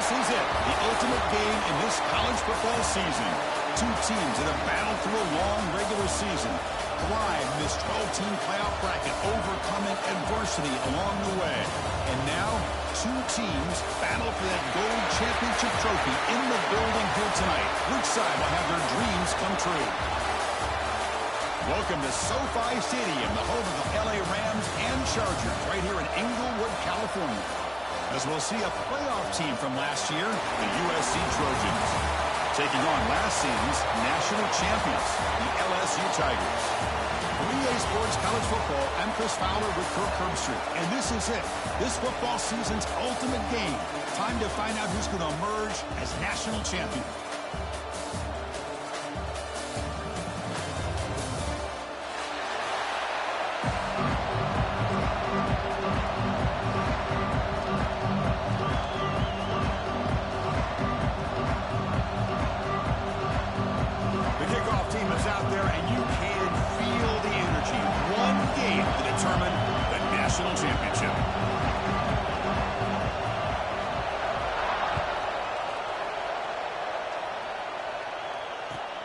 This is it, the ultimate game in this college football season. Two teams that have battled through a long regular season, thrived in this 12-team playoff bracket, overcoming adversity along the way. And now, two teams battle for that gold championship trophy in the building here tonight. Which side will have their dreams come true? Welcome to SoFi Stadium, the home of the LA Rams and Chargers, right here in Inglewood, California. As we'll see a playoff team from last year, the USC Trojans, taking on last season's national champions, the LSU Tigers. For EA Sports College Football, I'm Chris Fowler with Kirk Herbstreit, and this is it, this football season's ultimate game. Time to find out who's going to emerge as national champion.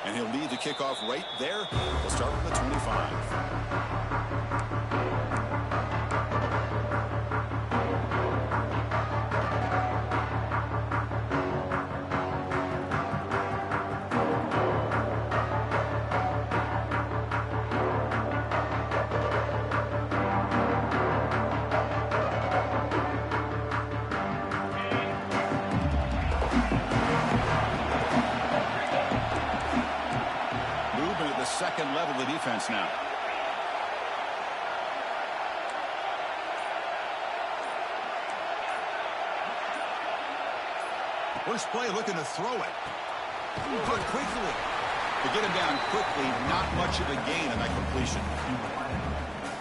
And he'll lead the kickoff right there. We'll start with the 25. Second level of the defense now. First play looking to throw it. But quickly. To get him down quickly, not much of a gain on that completion.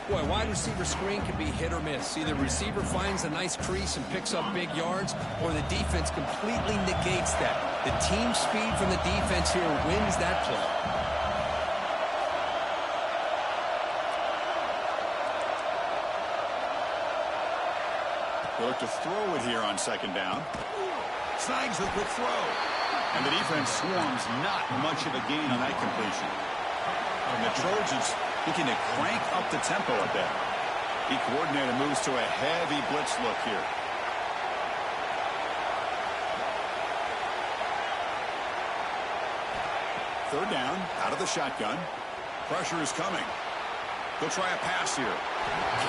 Boy, wide receiver screen can be hit or miss. Either receiver finds a nice crease and picks up big yards, or the defense completely negates that. The team speed from the defense here wins that play. They look to throw it here on second down. Snags the quick throw. And the defense swarms, not much of a gain on that completion. And the Trojans looking to crank up the tempo a bit. The coordinator moves to a heavy blitz look here. Third down, out of the shotgun. Pressure is coming. They'll try a pass here.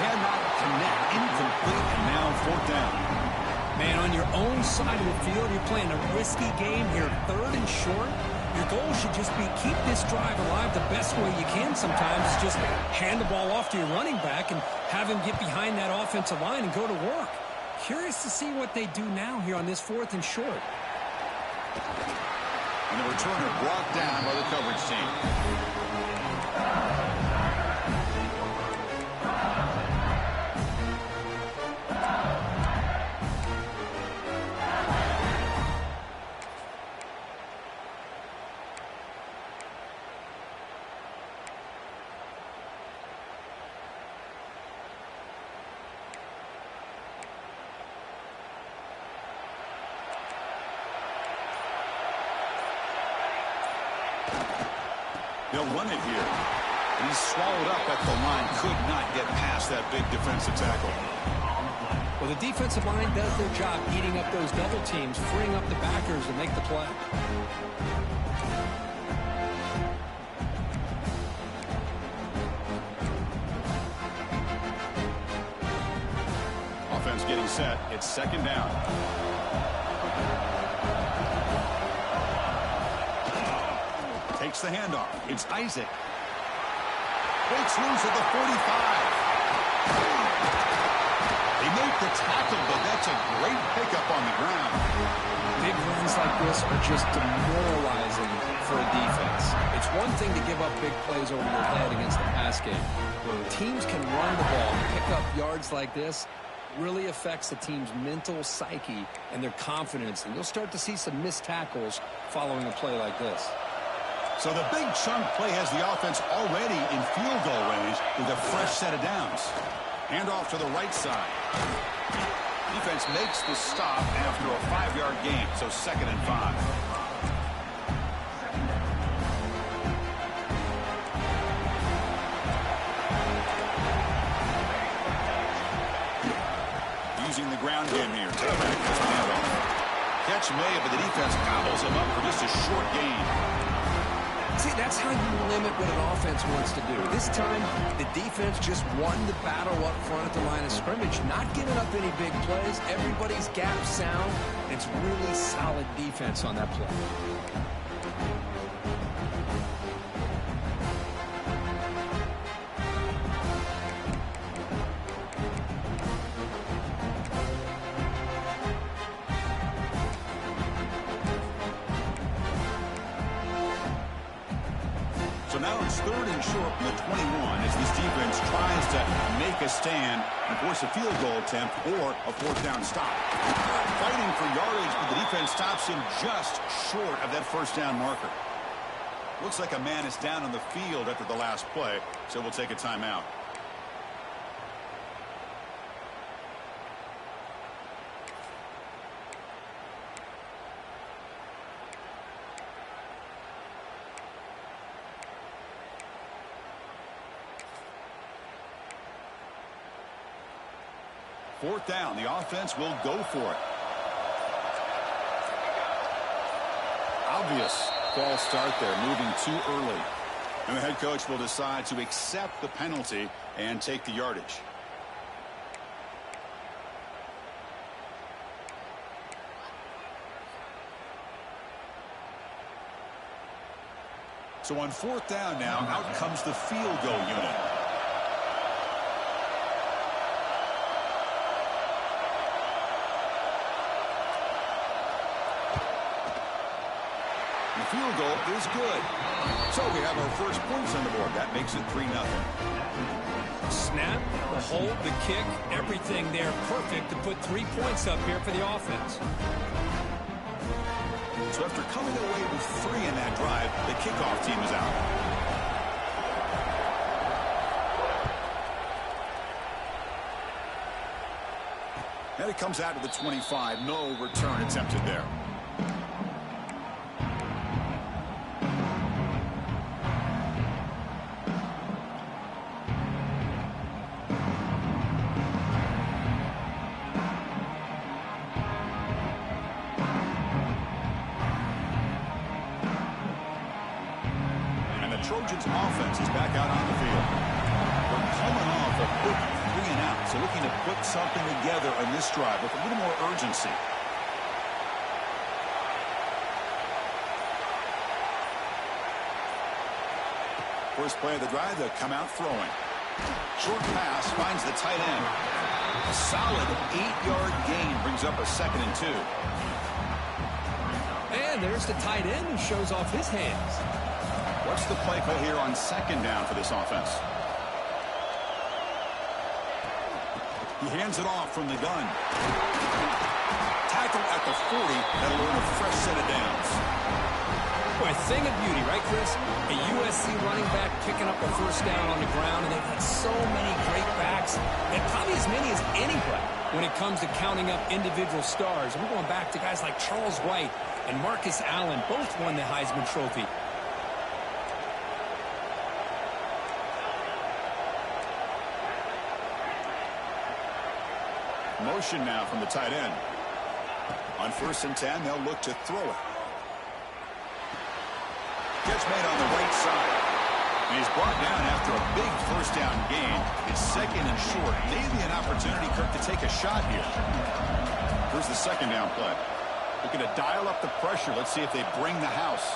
Cannot connect. Incomplete, and now fourth down. Man, on your own side of the field, you're playing a risky game here. Third and short. Your goal should just be keep this drive alive the best way you can sometimes. Just hand the ball off to your running back and have him get behind that offensive line and go to work. Curious to see what they do now here on this fourth and short. And the returner brought down by the coverage team. They'll run it here. He's swallowed up at the line. Could not get past that big defensive tackle. Well, the defensive line does their job eating up those double teams, freeing up the backers to make the play. Offense getting set. It's second down. Takes the handoff. It's Isaac. Breaks loose at the 45. They make the tackle, but that's a great pickup on the ground. Big runs like this are just demoralizing for a defense. It's one thing to give up big plays over your head against the pass game. When teams can run the ball and pick up yards like this, really affects the team's mental psyche and their confidence. And you'll start to see some missed tackles following a play like this. So the big chunk play has the offense already in field goal range with a fresh set of downs. Hand off to the right side. Defense makes the stop after a 5-yard gain, so 2nd and 5. Using the ground game here. Tailback has the handoff. Catch made, but the defense gobbles him up for just a short gain. See, that's how you limit what an offense wants to do. This time, the defense just won the battle up front at the line of scrimmage, not giving up any big plays. Everybody's gap sound. It's really solid defense on that play. So now it's 3rd and short from the 21 as this defense tries to make a stand and force a field goal attempt or a 4th down stop. Fighting for yardage, but the defense stops him just short of that 1st down marker. Looks like a man is down on the field after the last play, so we'll take a timeout. Fourth down, the offense will go for it. Obvious false start there, moving too early. And the head coach will decide to accept the penalty and take the yardage. So on 4th down now, out comes the field goal unit. The field goal is good. So we have our first points on the board. That makes it 3-0. Snap, the hold, the kick, everything there perfect to put 3 points up here for the offense. So after coming away with 3 in that drive, the kickoff team is out. And it comes out to the 25. No return attempted there. Trojans offense is back out on the field. We're coming off a quick 3-and-out, so looking to put something together on this drive with a little more urgency. First play of the drive, they'll come out throwing. Short pass finds the tight end. A solid 8-yard gain brings up a 2nd and 2. And there's the tight end who shows off his hands. What's the play call here on 2nd down for this offense? He hands it off from the gun. Tackle at the 40. That'll earn a fresh set of downs. Boy, a thing of beauty, right, Chris? A USC running back picking up a 1st down on the ground, and they've had so many great backs, and probably as many as anybody when it comes to counting up individual stars. And we're going back to guys like Charles White and Marcus Allen. Both won the Heisman Trophy. Motion now from the tight end. On 1st and 10, they'll look to throw it. Catch made on the right side. And he's brought down after a big 1st down gain. It's 2nd and short. Maybe an opportunity, Kirk, to take a shot here. Here's the 2nd down play. Looking to dial up the pressure. Let's see if they bring the house.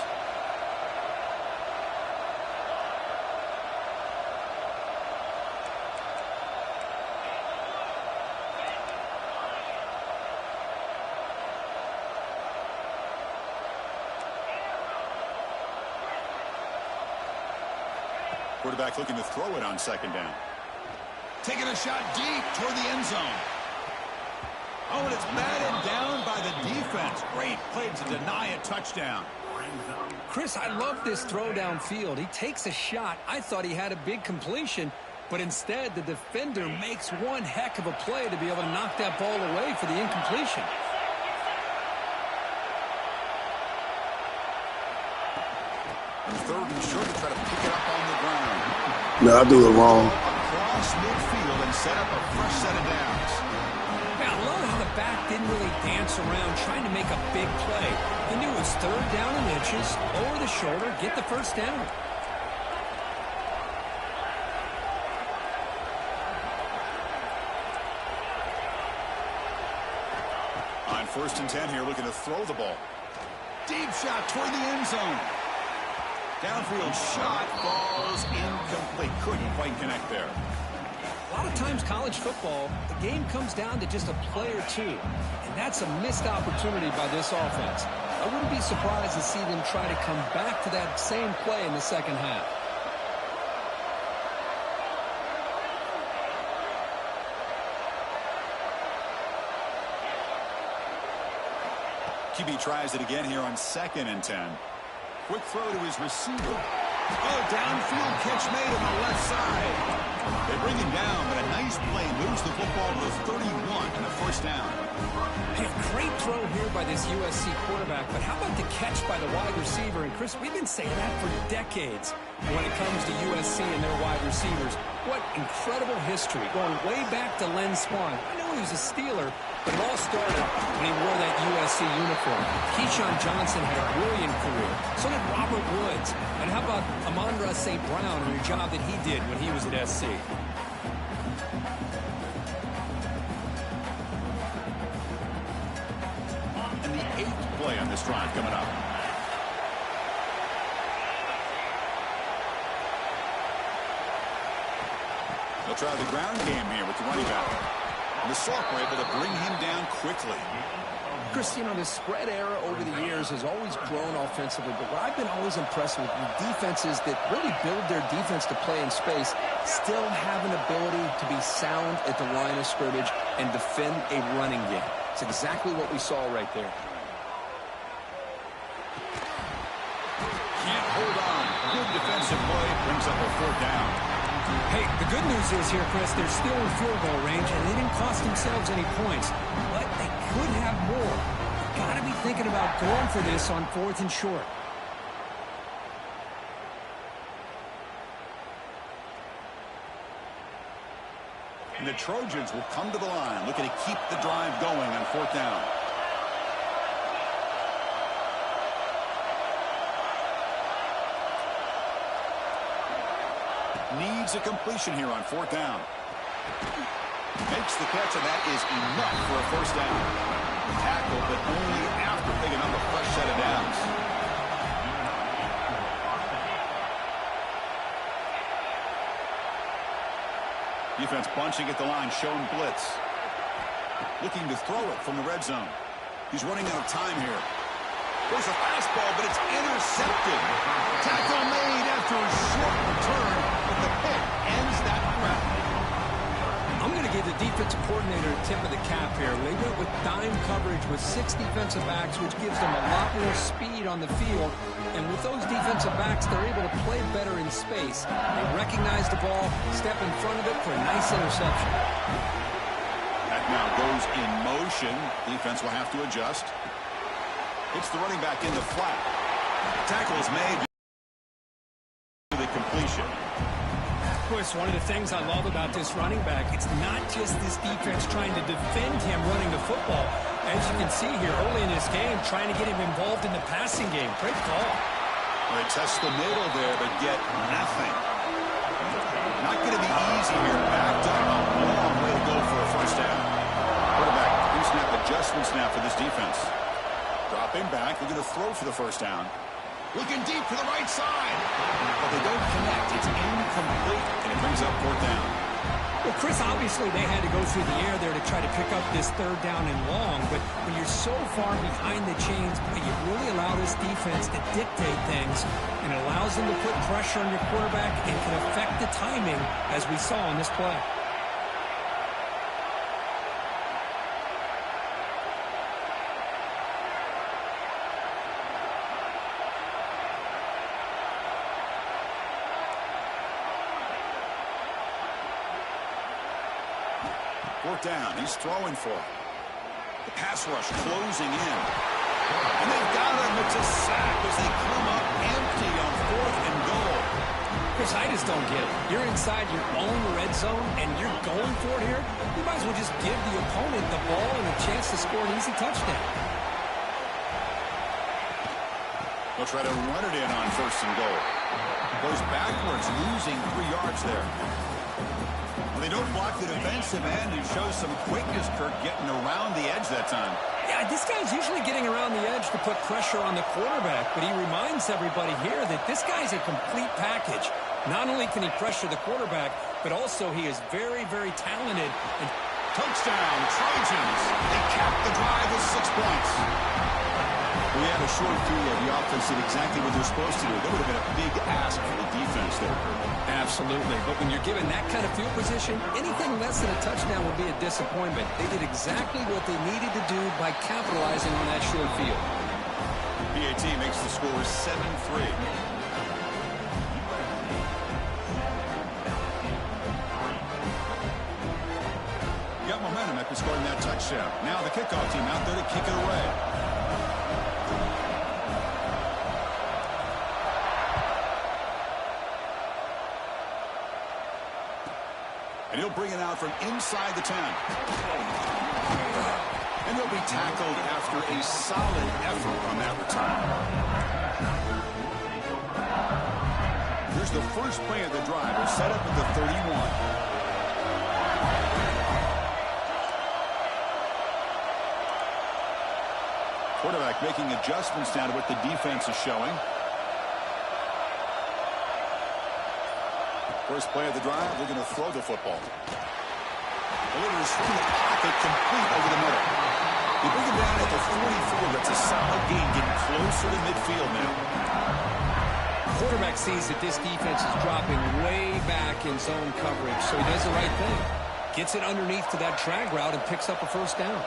Quarterback looking to throw it on 2nd down. Taking a shot deep toward the end zone. Oh, and it's batted down by the defense. Great play to deny a touchdown. Chris, I love this throw downfield. He takes a shot. I thought he had a big completion, But instead, the defender makes one heck of a play to be able to knock that ball away for the incompletion. Third and short to try to pick it up on the ground. No, I do it wrong. Across midfield and set up a fresh set of downs. Yeah, I love how the back didn't really dance around trying to make a big play. He knew it was third down and inches, over the shoulder, get the first down. On 1st and 10 here, looking to throw the ball. Deep shot toward the end zone. Downfield shot falls incomplete. Couldn't quite connect there. A lot of times college football, the game comes down to just a play or two. And that's a missed opportunity by this offense. I wouldn't be surprised to see them try to come back to that same play in the second half. QB tries it again here on 2nd and 10. Quick throw to his receiver. Oh, downfield catch made on the left side. They bring him down, but a nice play moves the football to the 31 and a first down. Hey, great throw here by this USC quarterback, but how about the catch by the wide receiver? And Chris, we've been saying that for decades when it comes to USC and their wide receivers. What incredible history, going way back to Len Swan. I know he was a Steeler, but it all started when he wore that USC uniform. Keyshawn Johnson had a brilliant career. So did Robert Woods. And how about Amon-Ra St. Brown and the job that he did when he was at SC? And the 8th play on this drive coming up. They'll try the ground game here with the running back. And the Salk were able to bring him down quickly. Chris, you know, the spread era over the years has always grown offensively, but what I've been always impressed with defenses that really build their defense to play in space still have an ability to be sound at the line of scrimmage and defend a running game. It's exactly what we saw right there. Can't hold on. Good defensive play. Brings up a 4th down. Hey, the good news is here, Chris, they're still in field goal range, and they didn't cost themselves any points. But they could have more. Got to be thinking about going for this on 4th and short. And the Trojans will come to the line, looking to keep the drive going on 4th down. Needs a completion here on 4th down. Makes the catch, and that is enough for a first down. Tackle, but only after picking up a fresh set of downs. Defense bunching at the line, showing blitz. Looking to throw it from the red zone. He's running out of time here. There's a fastball, but it's intercepted. Tackle made after a short return, but the pick ends that threat. I'm going to give the defensive coordinator a tip of the cap here. They went with dime coverage with 6 defensive backs, which gives them a lot more speed on the field. And with those defensive backs, they're able to play better in space. They recognize the ball, step in front of it for a nice interception. That now goes in motion. Defense will have to adjust. Hits the running back in the flat. Tackle is made. The completion. Of course, one of the things I love about this running back, it's not just this defense trying to defend him running the football. As you can see here early in this game, trying to get him involved in the passing game. Great call. Well, they test the middle there, but get nothing. Not going to be easy here. Backed up a long way to go for a first down. Quarterback, pre-snap adjustments now for this defense. Dropping back, they're going to throw for the first down. Looking deep to the right side. But they don't connect. It's incomplete, and it brings up 4th down. Well, Chris, obviously they had to go through the air there to try to pick up this 3rd down and long, but when you're so far behind the chains, you really allow this defense to dictate things, and it allows them to put pressure on your quarterback and can affect the timing, as we saw in this play. Fourth down. He's throwing for it. The pass rush closing in. And they've got him. It's a sack as they come up empty on 4th and goal. Chris, I just don't get it. You're inside your own red zone, and you're going for it here? You might as well just give the opponent the ball and a chance to score an easy touchdown. They'll try to run it in on 1st and goal. Goes backwards, losing 3 yards there. Well, they don't block the defensive end and show some quickness, Kirk, getting around the edge that time. Yeah, this guy's usually getting around the edge to put pressure on the quarterback, but he reminds everybody here that this guy's a complete package. Not only can he pressure the quarterback, but also he is very, very talented. And touchdown, Trojans. They capped the drive with 6 points. We had a short field. The offense did exactly what they're supposed to do. That would have been a big ask for the defense there, Kirk. Absolutely. But when you're given that kind of field position, anything less than a touchdown would be a disappointment. They did exactly what they needed to do by capitalizing on that short field. PAT makes the score 7-3. Got momentum after scoring that touchdown. Now the kickoff team out there to kick it away. And he'll bring it out from inside the 10. And he'll be tackled after a solid effort on that return. Here's the first play of the drive. It's set up at the 31. Quarterback making adjustments down to what the defense is showing. First play of the drive, they're going to throw the football. Delivers from the pocket, complete over the middle. They bring him down at the 44. That's a solid gain, getting closer to midfield now. Quarterback sees that this defense is dropping way back in zone coverage, so he does the right thing. Gets it underneath to that drag route and picks up a first down.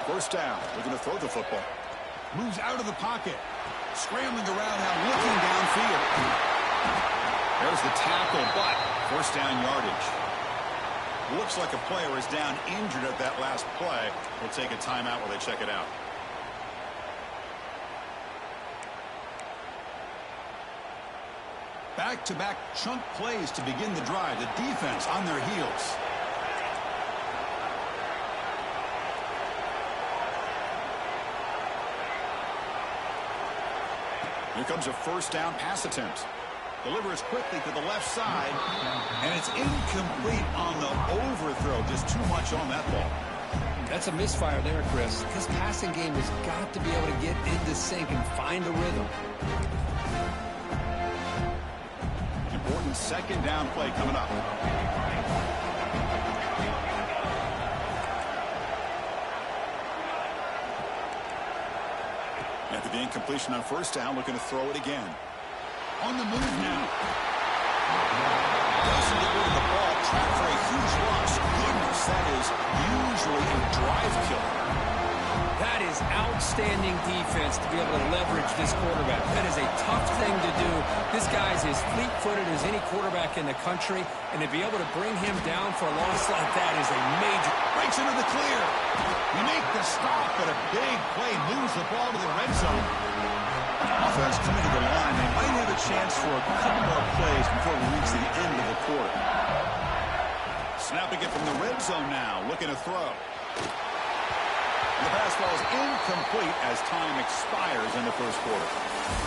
First down. They're going to throw the football. Moves out of the pocket. Scrambling around now, looking downfield. There's the tackle, but first down yardage. Looks like a player is down injured at that last play. We'll take a timeout while they check it out. Back-to-back chunk plays to begin the drive. The defense on their heels. Here comes a first down pass attempt. Delivers quickly to the left side. And it's incomplete on the overthrow. Just too much on that ball. That's a misfire there, Chris. This passing game has got to be able to get into sync and find a rhythm. Important second down play coming up. After the incompletion on first down, looking to throw it again. On the move now. Doesn't get rid of the ball. Trapped for a huge loss. Goodness, that is usually a drive killer. That is outstanding defense to be able to leverage this quarterback. That is a tough thing to do. This guy's as fleet-footed as any quarterback in the country, and to be able to bring him down for a loss like that is a major... Breaks into the clear. You make the stop, but a big play moves the ball to the red zone. Offense coming to the line. They might have a chance for a couple more plays before we reach the end of the quarter. Snapping it from the red zone now, looking to throw. The pass ball is incomplete as time expires in the first quarter.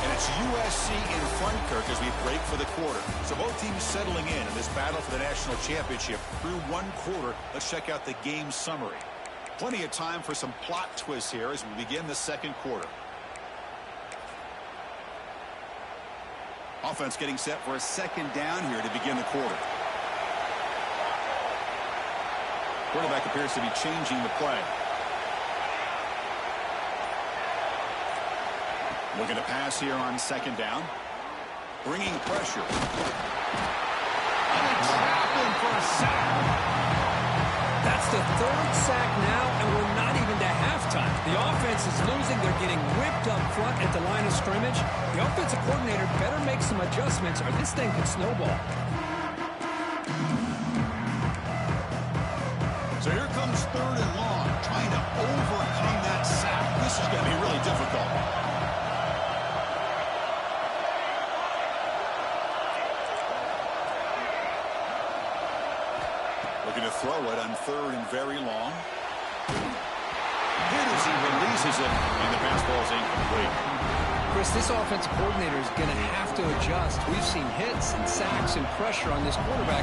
And it's USC in front, Kirk, as we break for the quarter. So both teams settling in this battle for the national championship through one quarter. Let's check out the game summary. Plenty of time for some plot twists here as we begin the second quarter. Offense getting set for a second down here to begin the quarter. Quarterback appears to be changing the play. Looking to pass here on second down. Bringing pressure. And they trap him for a sack. That's the third sack now, and we're not even to halftime. The offense is losing. They're getting whipped up front at the line of scrimmage, the offensive coordinator better make some adjustments or this thing could snowball. So here comes 3rd and long, trying to overcome that sack. This is going to be really difficult. Looking to throw it on 3rd and very long. Hit as he releases it, and the pass ball is incomplete. Chris, this offensive coordinator is going to have to adjust. We've seen hits and sacks and pressure on this quarterback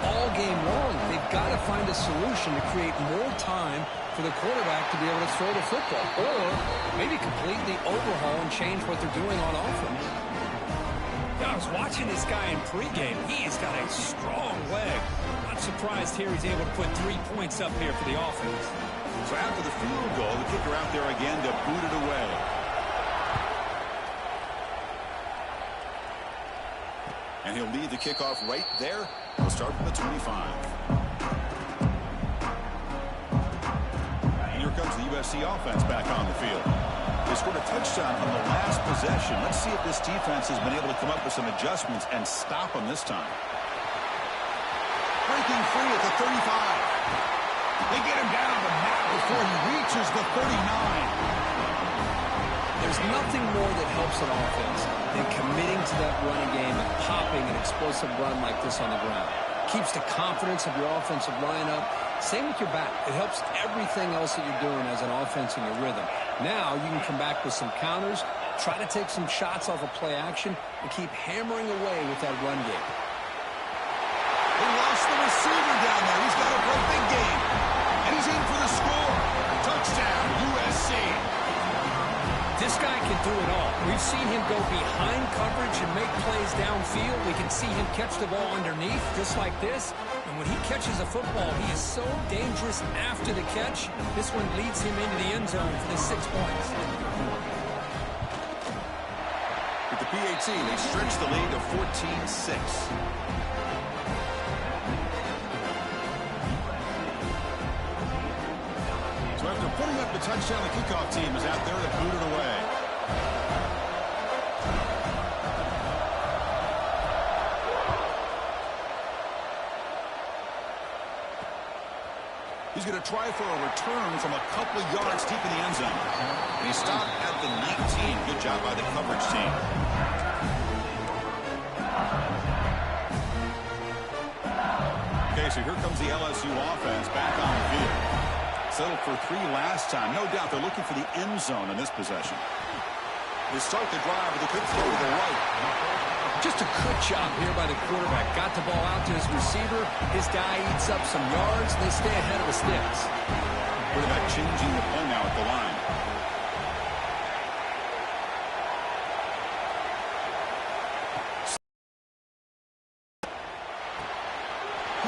all game long. They've got to find a solution to create more time for the quarterback to be able to throw the football, or maybe completely overhaul and change what they're doing on offense. Yeah, I was watching this guy in pregame. He's got a strong leg. Not surprised here he's able to put 3 points up here for the offense. So after the field goal, the kicker out there again to boot it away. And he'll lead the kickoff right there. We'll start from the 25. And here comes the USC offense back on the field. They scored a touchdown on the last possession. Let's see if this defense has been able to come up with some adjustments and stop them this time. Breaking free at the 35. They get him down the mat before he reaches the 39. There's nothing more that helps an offense than committing to that running game and popping an explosive run like this on the ground. Keeps the confidence of your offensive line up. Same with your back. It helps everything else that you're doing as an offense in your rhythm. Now you can come back with some counters, try to take some shots off of play action, and keep hammering away with that run game. They lost the receiver down there. He's got a great big game. And he's in for the score. Touchdown, USC. This guy can do it all. We've seen him go behind coverage and make plays downfield. We can see him catch the ball underneath, just like this. And when he catches a football, he is so dangerous after the catch. This one leads him into the end zone for the 6 points. With the PAT, they stretch the lead to 14-6. So after putting up the touchdown, the kickoff team is out there to boot it away. He's going to try for a return from a couple of yards deep in the end zone. And he stopped at the 19. Good job by the coverage team. Okay, so here comes the LSU offense back on the field. Settled for 3 last time. No doubt they're looking for the end zone in this possession. They start the drive with a good throw to the right. Just a good job here by the quarterback. Got the ball out to his receiver. His guy eats up some yards, and they stay ahead of the sticks. Quarterback changing the play now at the line.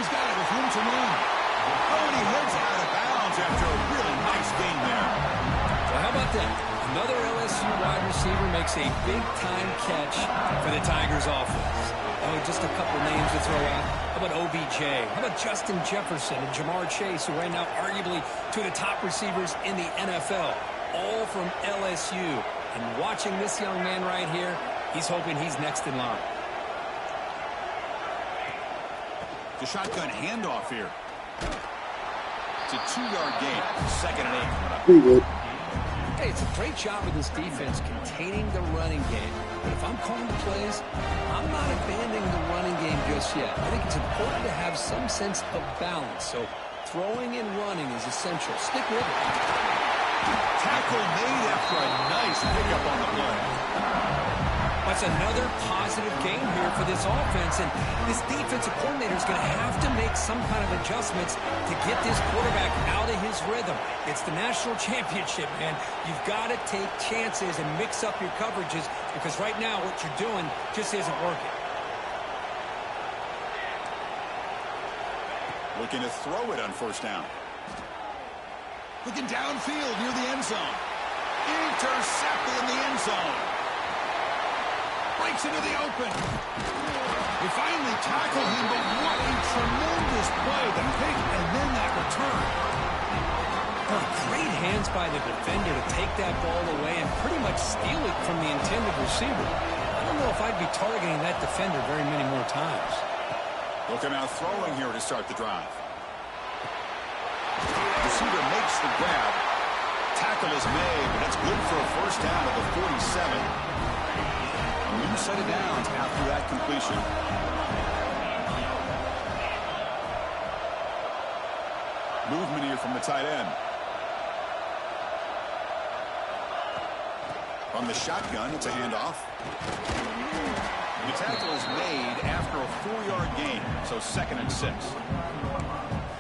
He's got it with room to run. Oh, and he heads out of bounds after a really nice game there. Well, how about that? Another LSU wide receiver makes a big-time catch for the Tigers offense. Oh, just a couple names to throw out. How about OBJ? How about Justin Jefferson and Jamar Chase, who right now arguably two of the top receivers in the NFL, all from LSU. And watching this young man right here, he's hoping he's next in line. The shotgun handoff here. It's a 2-yard gain. 2nd and 8 coming up. Pretty good. Hey, it's a great job of this defense containing the running game. But if I'm calling the plays, I'm not abandoning the running game just yet. I think it's important to have some sense of balance. So throwing and running is essential. Stick with it. Tackle made after a nice pickup on the play. That's another positive game here for this offense, and this defensive coordinator is going to have to make some kind of adjustments to get this quarterback out of his rhythm. It's the national championship, man. You've got to take chances and mix up your coverages because right now what you're doing just isn't working. Looking to throw it on 1st down. Looking downfield near the end zone. Intercepted in the end zone. Breaks into the open. They finally tackle him, but what a tremendous play. The pick and then that return. Oh, great hands by the defender to take that ball away and pretty much steal it from the intended receiver. I don't know if I'd be targeting that defender very many more times. They'll come out throwing here to start the drive. Receiver makes the grab. Tackle is made, but that's good for a first down at the 47. A new set of downs after that completion. Movement here from the tight end. From the shotgun, it's a handoff. The tackle is made after a 4-yard gain, so 2nd and 6.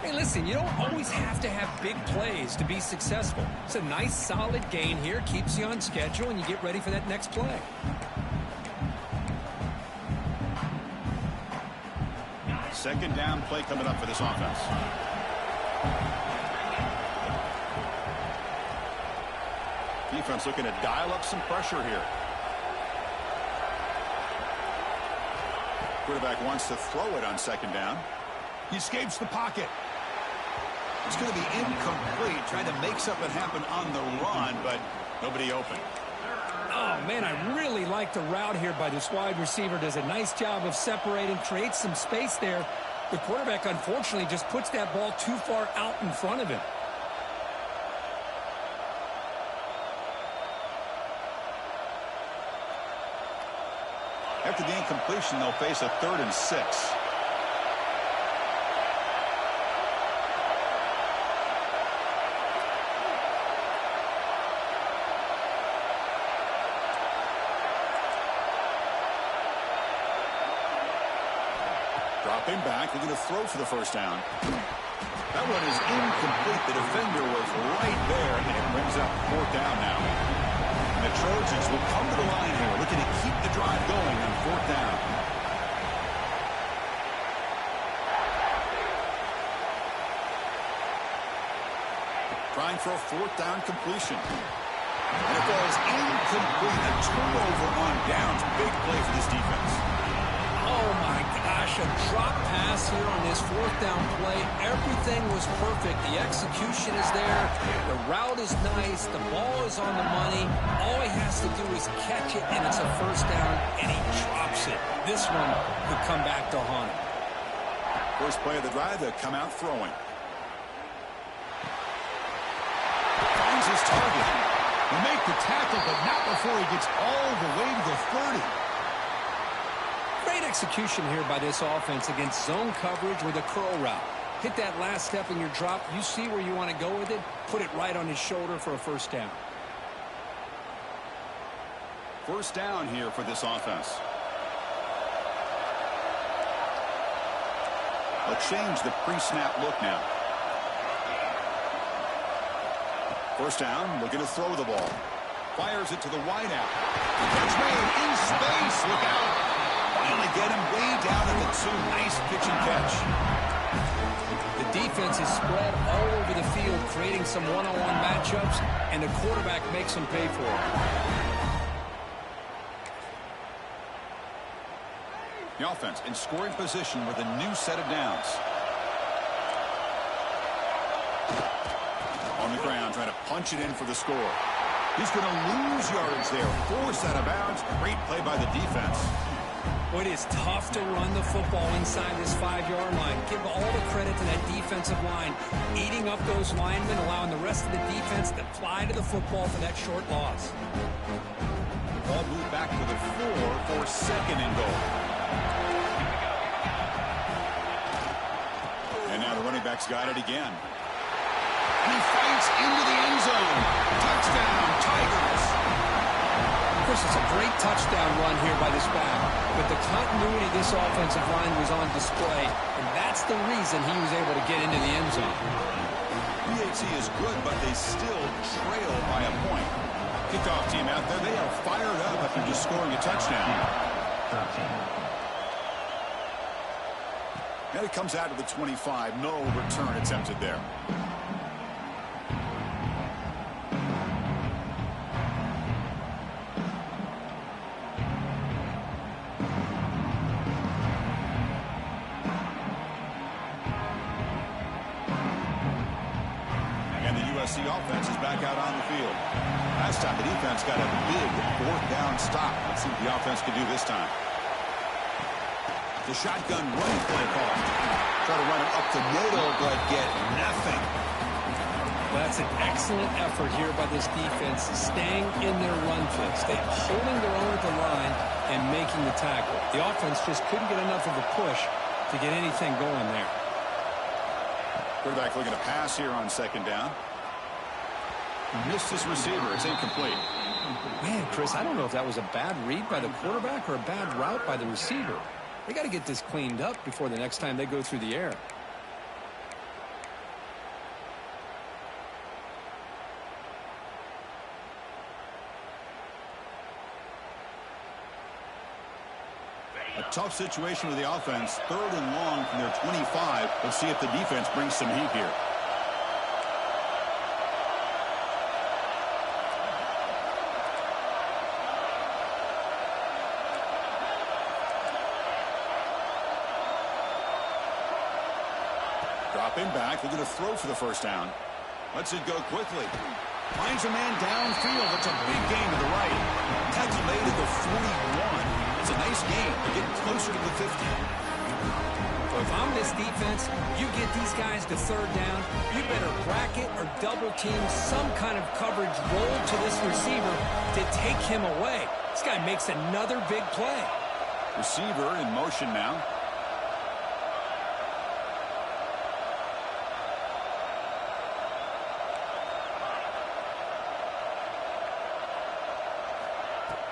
Hey, listen, you don't always have to have big plays to be successful. It's a nice, solid gain here, keeps you on schedule, and you get ready for that next play. Second down play coming up for this offense. Defense looking to dial up some pressure here. Quarterback wants to throw it on 2nd down. He escapes the pocket. It's going to be incomplete, trying to make something happen on the run, but nobody open. Oh, man, I really like the route here by this wide receiver. Does a nice job of separating, creates some space there. The quarterback, unfortunately, just puts that ball too far out in front of him. After the incompletion, they'll face a 3rd and 6. Dropping back, they're going to throw for the first down. That one is incomplete. The defender was right there, and it brings up 4th down now. And the Trojans will come to the line here, looking to keep the drive going on 4th down. Trying for a 4th down completion. And it goes incomplete. A turnover on downs. Big play for this defense. Oh, my gosh, a drop pass here on this 4th down play. Everything was perfect. The execution is there. The route is nice. The ball is on the money. All he has to do is catch it, and it's a first down, and he drops it. This one could come back to haunt him. First play of the drive, they'll come out throwing. Finds his target. Will make the tackle, but not before he gets all the way to the 30. Great execution here by this offense against zone coverage with a curl route. Hit that last step in your drop. You see where you want to go with it. Put it right on his shoulder for a first down. First down here for this offense. They'll change the pre-snap look now. First down, looking to throw the ball. Fires it to the wideout. Catch made in space. Look out. Finally get him way down at the 2. Nice pitch and catch. The defense is spread all over the field, creating some one-on-one matchups, and the quarterback makes them pay for it. The offense in scoring position with a new set of downs. On the ground, trying to punch it in for the score. He's going to lose yardage there. Forced out of bounds. Great play by the defense. Well, it is tough to run the football inside this 5-yard line. Give all the credit to that defensive line. Eating up those linemen, allowing the rest of the defense to fly to the football for that short loss. Ball moved back to the 4 for 2nd and goal. And now the running back's got it again. And he fights into the end zone. Touchdown, Tigers. Of course, it's a great touchdown run here by this back, but the continuity of this offensive line was on display, and that's the reason he was able to get into the end zone. PAT is good, but they still trail by a point. Kickoff team out there, they are fired up after just scoring a touchdown. And it comes out of the 25. No return attempted there. back out on the field. Last time the defense got a big fourth down stop. Let's see what the offense can do this time. The shotgun running play call. Try to run it up the middle, but get nothing. That's an excellent effort here by this defense, staying in their run fix. They're holding their own at the line and making the tackle. The offense just couldn't get enough of a push to get anything going there. Quarterback looking to pass here on second down. Missed his receiver. It's incomplete. Man, Chris, I don't know if that was a bad read by the quarterback or a bad route by the receiver. They got to get this cleaned up before the next time they go through the air. A tough situation with the offense. 3rd and long from their 25. Let's see if the defense brings some heat here. Dropping back. They're going to throw for the first down. Lets it go quickly. Finds a man downfield. It's a big gain to the right. Tackle made at the 41. It's a nice game. They're getting closer to the 50. So if I'm this defense, you get these guys to 3rd down, you better bracket or double team some kind of coverage roll to this receiver to take him away. This guy makes another big play. Receiver in motion now.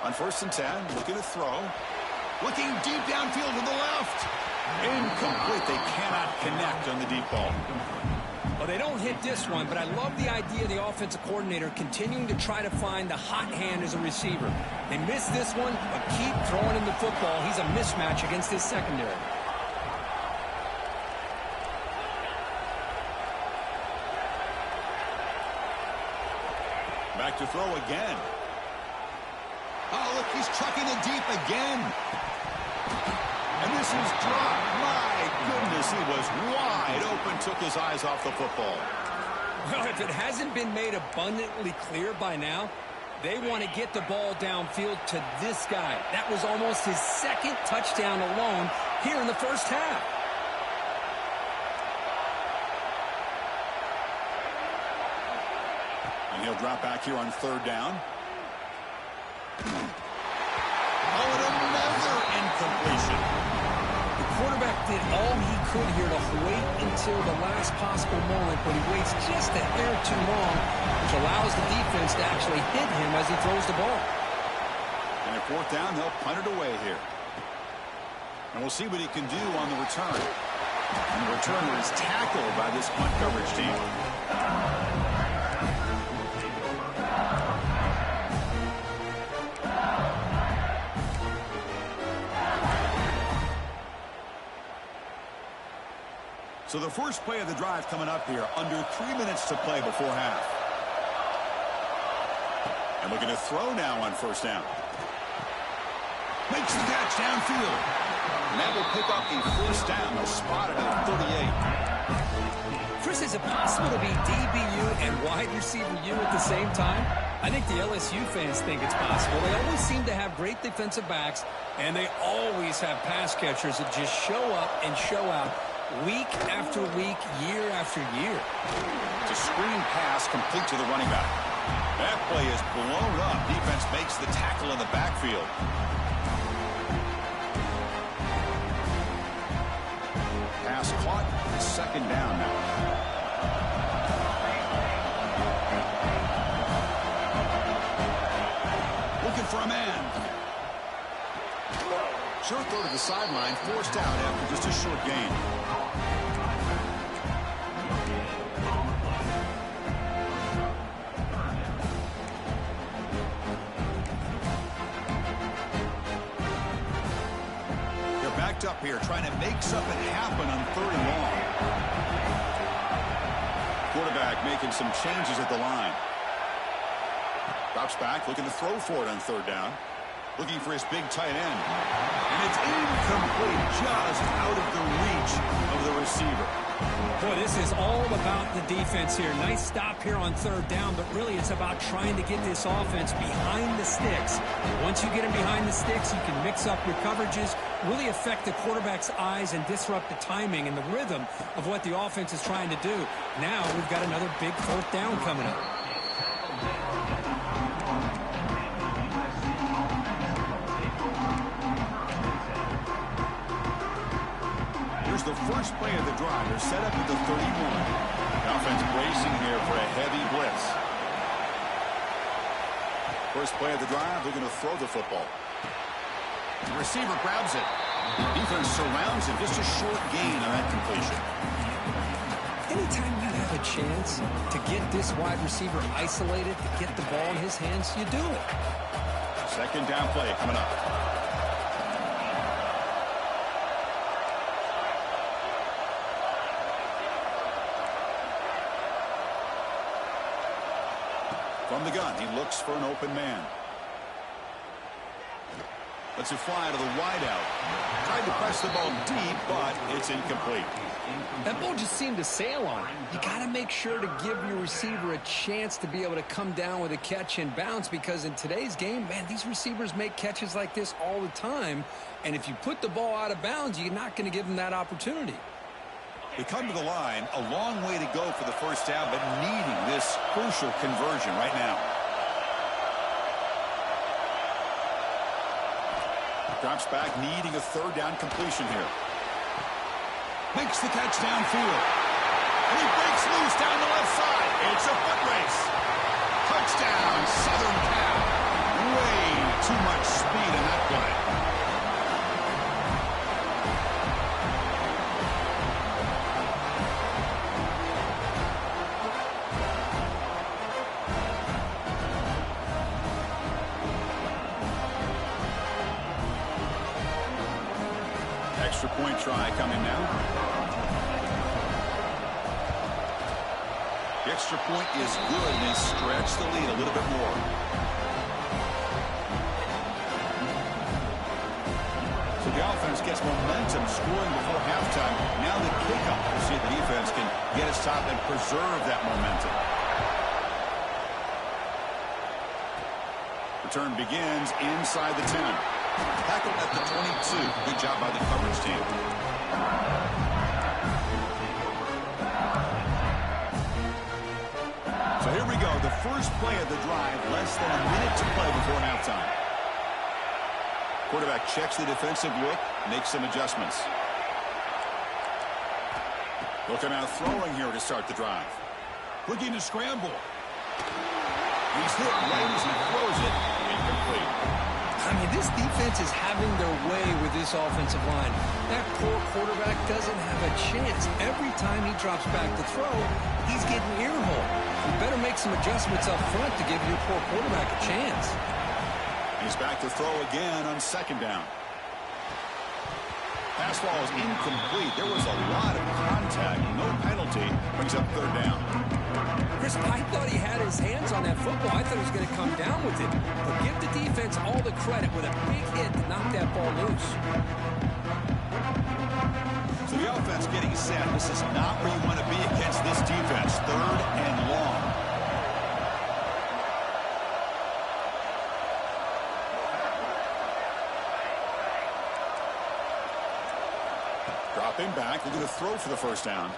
On 1st and 10, looking to throw. Looking deep downfield to the left. Incomplete. They cannot connect on the deep ball. Well, they don't hit this one, but I love the idea of the offensive coordinator continuing to try to find the hot hand as a receiver. They missed this one, but keep throwing him the football. He's a mismatch against his secondary. Back to throw again. Oh, look, he's chucking it deep again. And this is dropped. My goodness, he was wide open, took his eyes off the football. Well, if it hasn't been made abundantly clear by now, they want to get the ball downfield to this guy. That was almost his 2nd touchdown alone here in the first half. And he'll drop back here on 3rd down. Oh, and another incompletion. The quarterback did all he could here to wait until the last possible moment, but he waits just a hair too long, which allows the defense to actually hit him as he throws the ball. And at 4th down, they'll punt it away here. And we'll see what he can do on the return. And the returner is tackled by this punt coverage team. So the first play of the drive coming up here, under 3 minutes to play before half. And looking to throw now on 1st down. Makes the catch downfield. And that will pick up the 1st down. They'll spot it at 38. Chris, is it possible to be DBU and wide receiver U at the same time? I think the LSU fans think it's possible. They always seem to have great defensive backs, and they always have pass catchers that just show up and show out week after week, year after year. It's a screen pass complete to the running back. That play is blown up. Defense makes the tackle in the backfield. Pass caught. 2nd down now. Looking for a man. Short throw to the sideline, forced out after just a short gain. They're backed up here, trying to make something happen on 3rd and long. Quarterback making some changes at the line. Drops back, looking to throw for it on 3rd down. Looking for his big tight end. And it's incomplete, just out of the reach of the receiver. Boy, this is all about the defense here. Nice stop here on third down, but really it's about trying to get this offense behind the sticks. Once you get them behind the sticks, you can mix up your coverages, really affect the quarterback's eyes and disrupt the timing and the rhythm of what the offense is trying to do. Now we've got another big fourth down coming up. The first play of the drive. They're set up at the 31. The offense bracing here for a heavy blitz. First play of the drive, they're going to throw the football. The receiver grabs it. Defense surrounds it. Just a short gain on that completion. Anytime you have a chance to get this wide receiver isolated, to get the ball in his hands, you do it. Second down play coming up. From the gun, he looks for an open man. Lets it fly to the wideout. Tried to press the ball deep, but it's incomplete. That ball just seemed to sail on it. You got to make sure to give your receiver a chance to be able to come down with a catch and bounce, because in today's game, man, these receivers make catches like this all the time. And if you put the ball out of bounds, you're not going to give them that opportunity. We come to the line, a long way to go for the first down, but needing this crucial conversion right now. Drops back, needing a third down completion here. Makes the catch downfield. And he breaks loose down the left side. It's a foot race. Touchdown, Southern Cal. Way too much speed in that play. Extra point try coming now. The extra point is good, and they stretch the lead a little bit more. So the offense gets momentum, scoring before halftime. Now the kickoff. We'll see if the defense can get its top and preserve that momentum. Return begins inside the 10. Tackled at the 22. Good job by the coverage team. So here we go. The first play of the drive. Less than a minute to play before halftime. Quarterback checks the defensive look, makes some adjustments. Looking out throwing here to start the drive. Looking to scramble. He's hit right as he throws it. Incomplete. I mean, this defense is having their way with this offensive line. That poor quarterback doesn't have a chance. Every time he drops back to throw, he's getting earholed. You better make some adjustments up front to give your poor quarterback a chance. He's back to throw again on second down. Pass ball is incomplete. There was a lot of contact. No penalty. Brings up third down. Chris, I thought he had his hands on that football. I thought he was going to come down with it. But give the defense all the credit with a big hit to knock that ball loose. So the offense getting set. This is not where you want to be against this defense. Third and long. Dropping back. Looking to throw for the first down.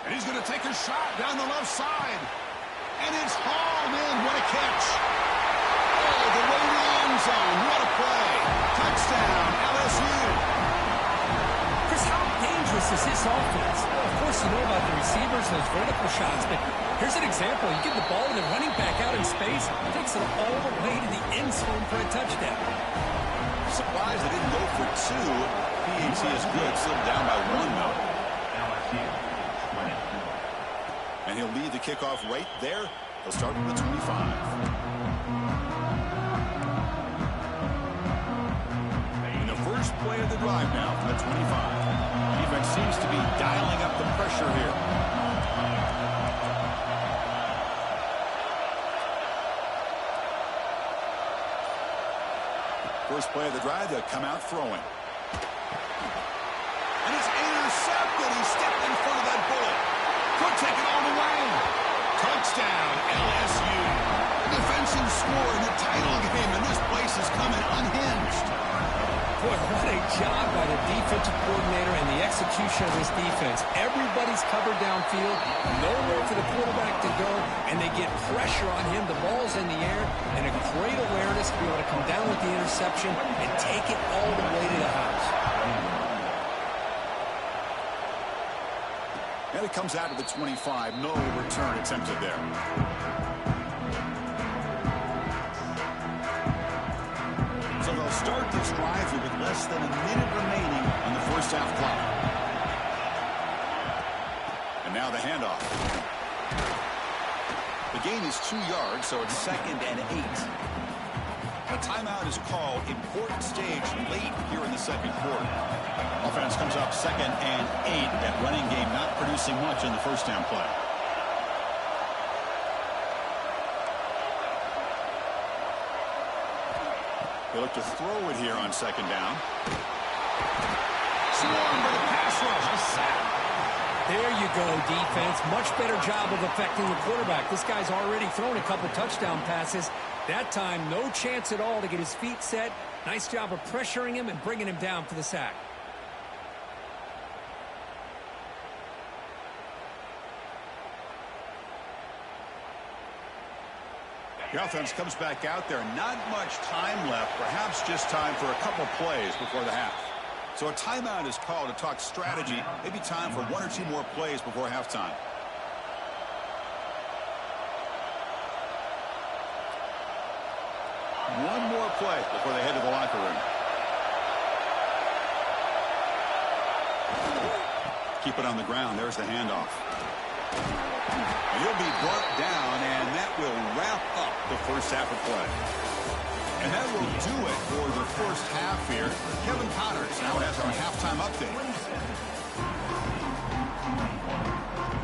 And he's going to take a shot down the left side. And it's hauled in. What a catch. Oh, the way to the end zone. What a play. Touchdown, LSU. Chris, how dangerous is this offense? Well, of course, you know about the receivers, those vertical shots, but here's an example. You give the ball to the running back out in space, takes it all the way to the end zone for a touchdown. Surprised they didn't go for two. PAT is good. Still down by one, though. And he'll lead the kickoff right there. He'll start with the 25. In the first play of the drive now from the 25. Defense seems to be dialing up the pressure here. First play of the drive, they'll come out throwing. And it's intercepted. He stepped in front of that bullet. Could take it all the way. Touchdown, LSU. The defensive score in the title game, and this place is coming unhinged. Boy, what a job by the defensive coordinator and the execution of this defense. Everybody's covered downfield, nowhere for the quarterback to go, and they get pressure on him. The ball's in the air, and a great awareness to be able to come down with the interception and take it all the way to the house. And it comes out of the 25. No return attempted there. So they'll start this drive with less than a minute remaining on the first half clock. And now the handoff. The gain is 2 yards, so it's 2nd and 8. A timeout is called. Important stage late here in the second quarter. Offense comes up 2nd and 8. That running game not producing much in the first down play. They look to throw it here on 2nd down. Swarmed by the pass rush. A sack. There you go, defense. Much better job of affecting the quarterback. This guy's already thrown a couple touchdown passes. That time, no chance at all to get his feet set. Nice job of pressuring him and bringing him down for the sack. The offense comes back out there. Not much time left. Perhaps just time for a couple plays before the half. So a timeout is called to talk strategy. Maybe time for 1 or 2 more plays before halftime. One more play before they head to the locker room. Keep it on the ground. There's the handoff. He'll be brought down, and that will wrap up the first half of play. And that will do it for the first half here. Kevin Connors now has our halftime update.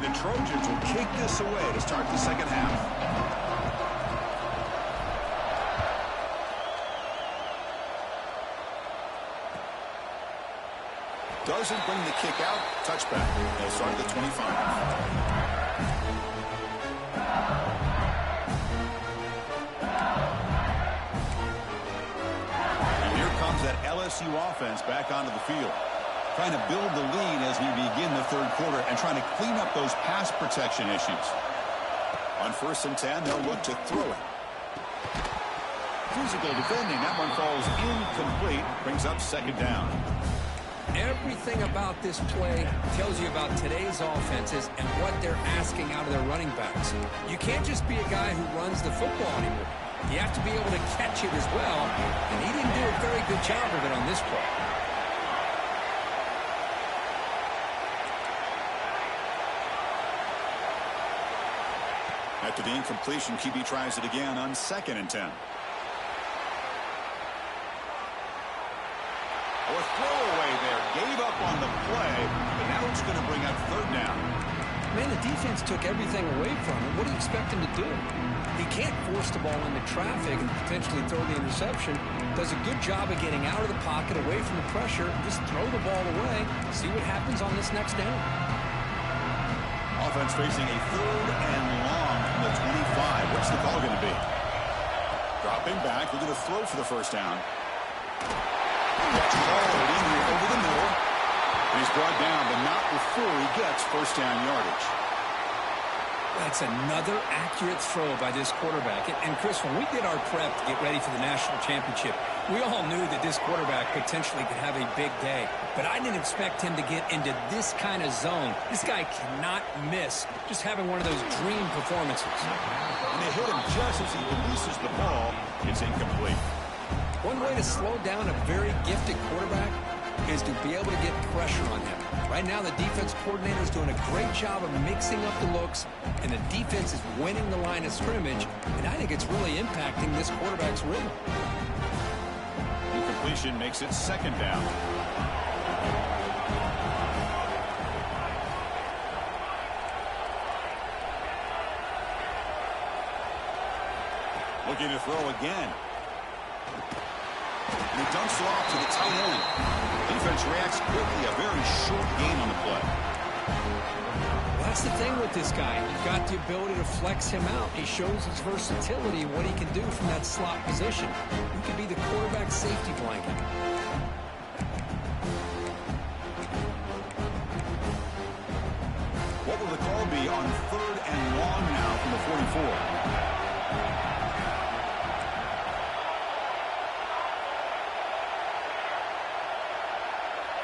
The Trojans will kick this away to start the second half. Doesn't bring the kick out. Touchback. They'll start at the 25. That LSU offense back onto the field, trying to build the lead as we begin the third quarter and trying to clean up those pass protection issues. On 1st and 10, they'll look to throw it. Physical defending. That one falls incomplete. Brings up 2nd down. Everything about this play tells you about today's offenses and what they're asking out of their running backs. You can't just be a guy who runs the football anymore. You have to be able to catch it as well, and he didn't do a very good job of it on this play. After the incompletion, QB tries it again on 2nd and 10. A throwaway there. Gave up on the play, but now it's going to bring up 3rd down. Man, the defense took everything away from him. What do you expect him to do? He can't force the ball into traffic and potentially throw the interception. Does a good job of getting out of the pocket, away from the pressure, just throw the ball away, see what happens on this next down. Offense facing a 3rd and long from the 25. What's the call going to be? Dropping back, looking to throw for the 1st down. That's hauled in here over the middle. And he's brought down, but not before he gets 1st down yardage. That's another accurate throw by this quarterback. And Chris, when we did our prep to get ready for the national championship, we all knew that this quarterback potentially could have a big day. But I didn't expect him to get into this kind of zone. This guy cannot miss. Just having one of those dream performances. And they hit him just as he releases the ball. It's incomplete. One way to slow down a very gifted quarterback is to be able to get pressure on him. Right now, the defense coordinator is doing a great job of mixing up the looks, and the defense is winning the line of scrimmage, and I think it's really impacting this quarterback's rhythm. Incompletion makes it 2nd down. Looking to throw again. And he dumps it off to the tight end. Defense reacts quickly. A very short gain on the play. That's the thing with this guy. You've got the ability to flex him out. He shows his versatility and what he can do from that slot position. He could be the quarterback safety blanket. What will the call be on 3rd and long now from the 44?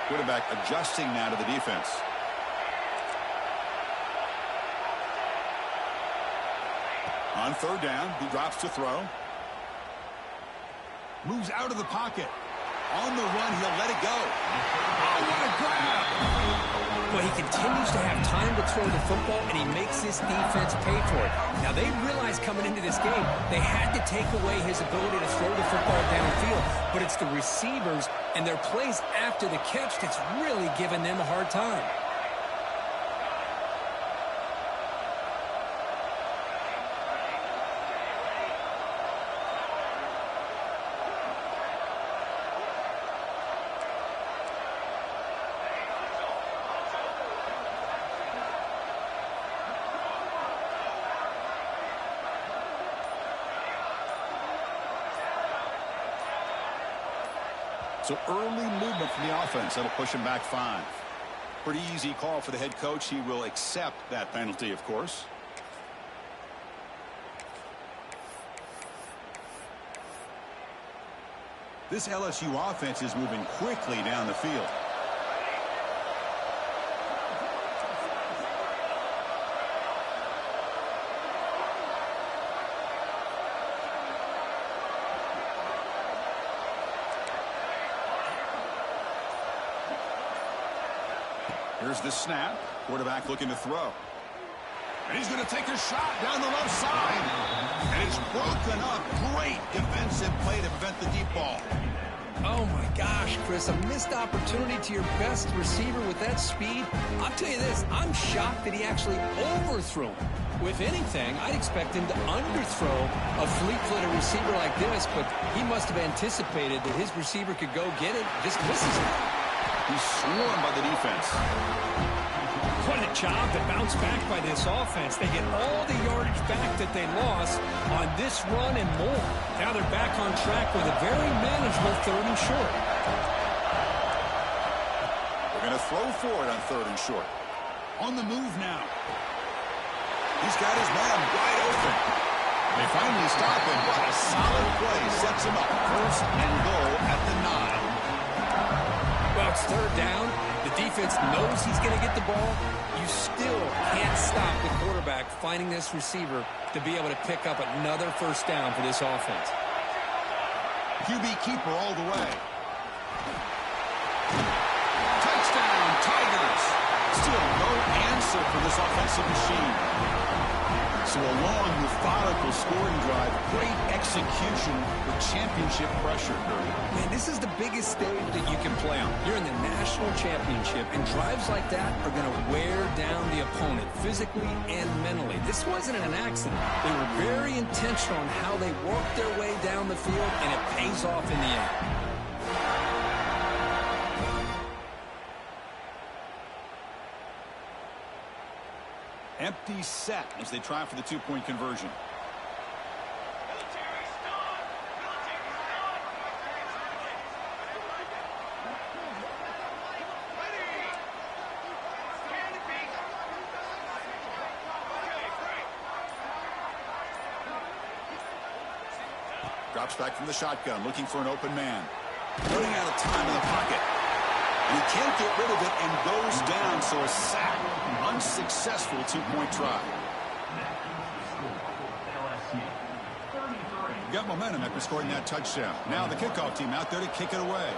Quarterback adjusting now to the defense. On 3rd down, he drops to throw. Moves out of the pocket. On the run, he'll let it go. Oh, what a grab! Well, he continues to have time to throw the football, and he makes this defense pay for it. Now, they realized coming into this game, they had to take away his ability to throw the football downfield, but it's the receivers and their plays after the catch that's really giving them a hard time. So early movement from the offense. That'll push him back 5. Pretty easy call for the head coach. He will accept that penalty, of course. This LSU offense is moving quickly down the field. Here's the snap. Quarterback looking to throw. And he's going to take a shot down the left side. And it's broken up. Great defensive play to prevent the deep ball. Oh, my gosh, Chris, a missed opportunity to your best receiver with that speed. I'll tell you this, I'm shocked that he actually overthrew him. With anything, I'd expect him to underthrow a fleet-footed receiver like this, but he must have anticipated that his receiver could go get it, just misses it. He's swarmed by the defense. What a job to bounce back by this offense. They get all the yardage back that they lost on this run and more. Now they're back on track with a very manageable 3rd and short. They're going to throw for it on 3rd and short. On the move now. He's got his man wide open. They finally stop him. What a solid play. Sets him up. 1st and goal at the 9. Well, it's 3rd down. The defense knows he's going to get the ball. You still can't stop the quarterback finding this receiver to be able to pick up another 1st down for this offense. QB keeper all the way. Touchdown, Tigers. Still no answer for this offensive machine. So a long, methodical scoring drive. Great execution with championship pressure. Man, this is the biggest stage that you can play on. You're in the national championship, and drives like that are going to wear down the opponent physically and mentally. This wasn't an accident. They were very intentional on how they worked their way down the field, and it pays off in the end. Empty set as they try for the 2-point conversion. Drops back from the shotgun, looking for an open man. Running out of time in the pocket. And he can't get rid of it and goes down, so a sack. Unsuccessful 2-point try. Got momentum after scoring that touchdown. Now the kickoff team out there to kick it away.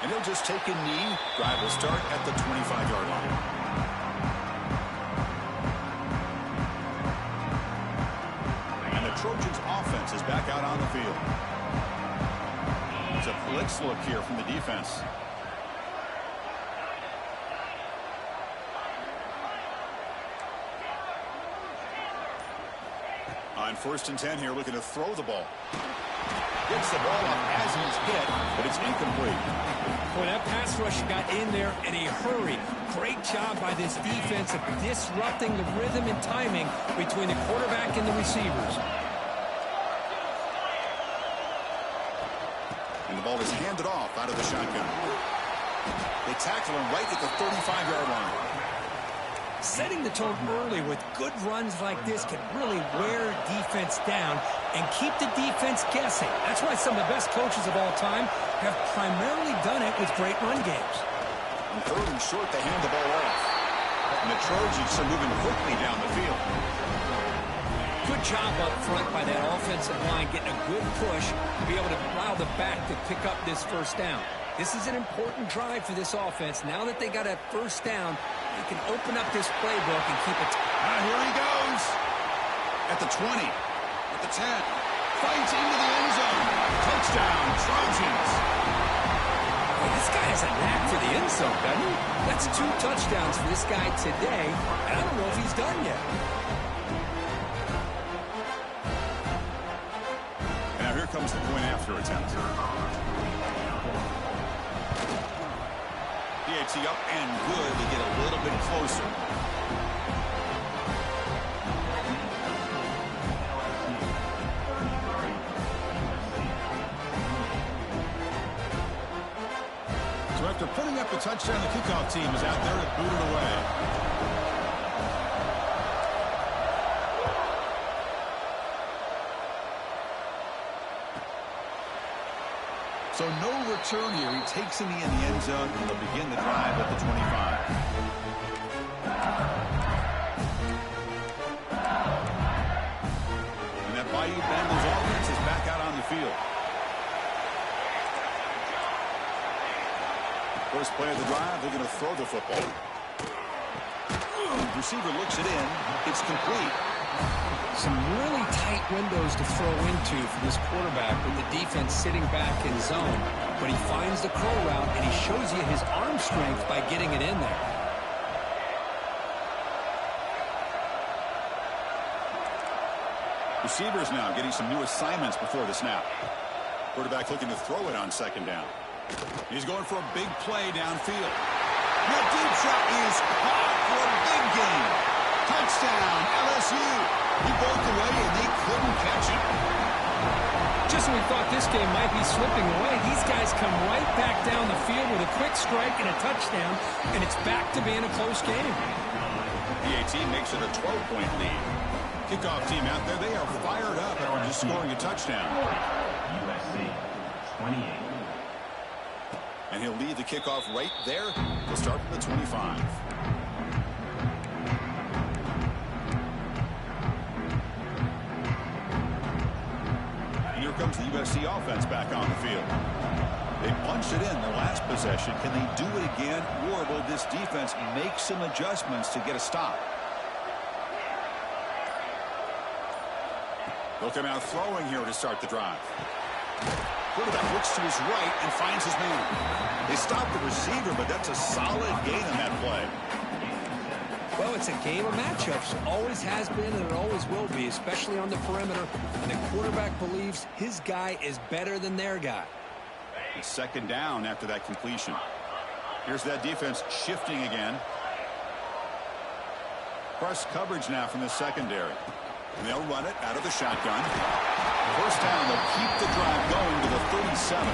And he'll just take a knee. Drive will start at the 25-yard line. And the Trojans offense is back out on the field. It's a blitz look here from the defense. On 1st and 10 here, looking to throw the ball. Gets the ball up as he's hit, but it's incomplete. Boy, that pass rush got in there in a hurry. Great job by this defense of disrupting the rhythm and timing between the quarterback and the receivers. And the ball is handed off out of the shotgun. They tackle him right at the 35-yard line. Setting the tone early with good runs like this can really wear defense down and keep the defense guessing. That's why some of the best coaches of all time have primarily done it with great run games. On 3rd and short, they hand the ball off. And the Trojans are moving quickly down the field. Good job up front by that offensive line, getting a good push to be able to allow the back to pick up this first down. This is an important drive for this offense. Now that they got a first down, they can open up this playbook and keep it. Here he goes. At the 20. At the 10. Fights into the end zone. Touchdown, Trojans. Well, this guy has a knack for the end zone, doesn't he? That's 2 touchdowns for this guy today, and I don't know if he's done yet. And now here comes the point after attempt. PAT up and good to get a little bit closer. So after putting up the touchdown, the kickoff team is out there to boot it away. So no return here. He takes him in the end zone, and they'll begin the drive at the 25. And that Bayou Bengals offense is back out on the field. First play of the drive, they're going to throw the football. Receiver looks it in. It's complete. Some really tight windows to throw into for this quarterback with the defense sitting back in zone. But he finds the crow route, and he shows you his arm strength by getting it in there. Receivers now getting some new assignments before the snap. Quarterback looking to throw it on 2nd down. He's going for a big play downfield. That deep shot is caught for a big gain. Touchdown, LSU. He broke away, and they couldn't catch him. Just when we thought this game might be slipping away, these guys come right back down the field with a quick strike and a touchdown, and it's back to being a close game. PAT makes it a 12-point lead. Kickoff team out there, they are fired up after just scoring a touchdown. USC 28. And he'll lead the kickoff right there. He'll start from the 25. And here comes the USC offense back on the field. They punched it in their last possession. Can they do it again, or will this defense make some adjustments to get a stop? They'll come out throwing here to start the drive. Quarterback looks to his right and finds his man. They stop the receiver, but that's a solid gain on that play. Well, it's a game of matchups. Always has been, and it always will be, especially on the perimeter. And the quarterback believes his guy is better than their guy. It's 2nd down after that completion. Here's that defense shifting again. Press coverage now from the secondary. And they'll run it out of the shotgun. First down, they'll keep the drive going to the 37.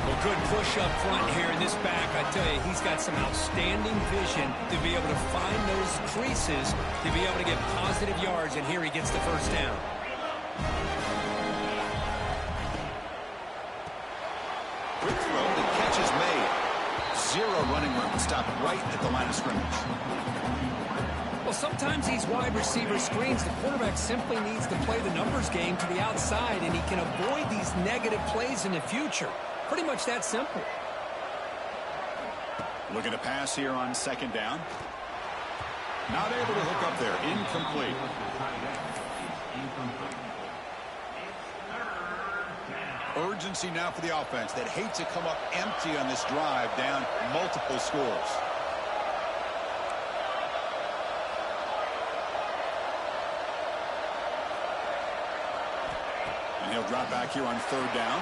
Well, good push up front here in this back. I tell you, he's got some outstanding vision to be able to find those creases, to be able to get positive yards, and here he gets the first down. Quick throw, the catch is made. 0 running room, stopped right at the line of scrimmage. Well, sometimes these wide receiver screens, the quarterback simply needs to play the numbers game to the outside, and he can avoid these negative plays in the future. Pretty much that simple. Looking to pass here on 2nd down. Not able to hook up there. Incomplete. Urgency now for the offense that hate to come up empty on this drive, down multiple scores. he'll drop back here on third down.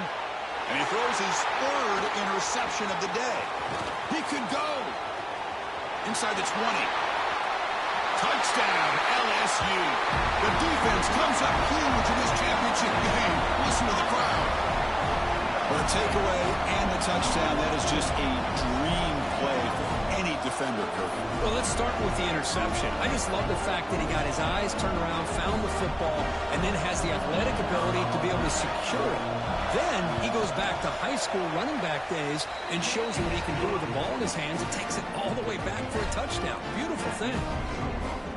And he throws his third interception of the day. He could go. Inside the 20. Touchdown, LSU. The defense comes up huge in this championship game. Listen to the crowd. For a takeaway and the touchdown, that is just a dream play for any defender, Kirk. Well, let's start with the interception. I just love the fact that he got his eyes turned around, found the football, and then has the athletic ability to be able to secure it. Then he goes back to high school running back days and shows you what he can do with the ball in his hands and takes it all the way back for a touchdown. Beautiful thing.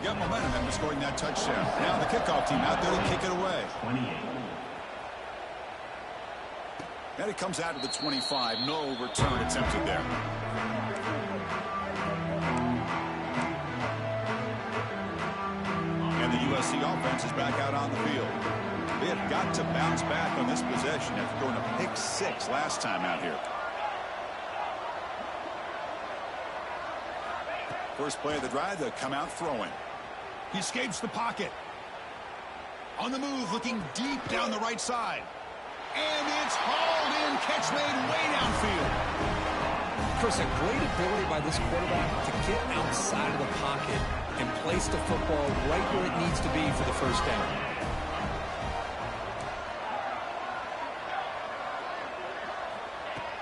Got momentum after scoring that touchdown. Now the kickoff team out there to kick it away. 28. And it comes out to the 25. No return attempted there. And the USC offense is back out on the field. They have got to bounce back on this possession after throwing a pick 6 last time out here. First play of the drive, they'll come out throwing. He escapes the pocket. On the move, looking deep down the right side. And it's hauled in, catch made way downfield. Chris, a great ability by this quarterback to get outside of the pocket and place the football right where it needs to be for the first down.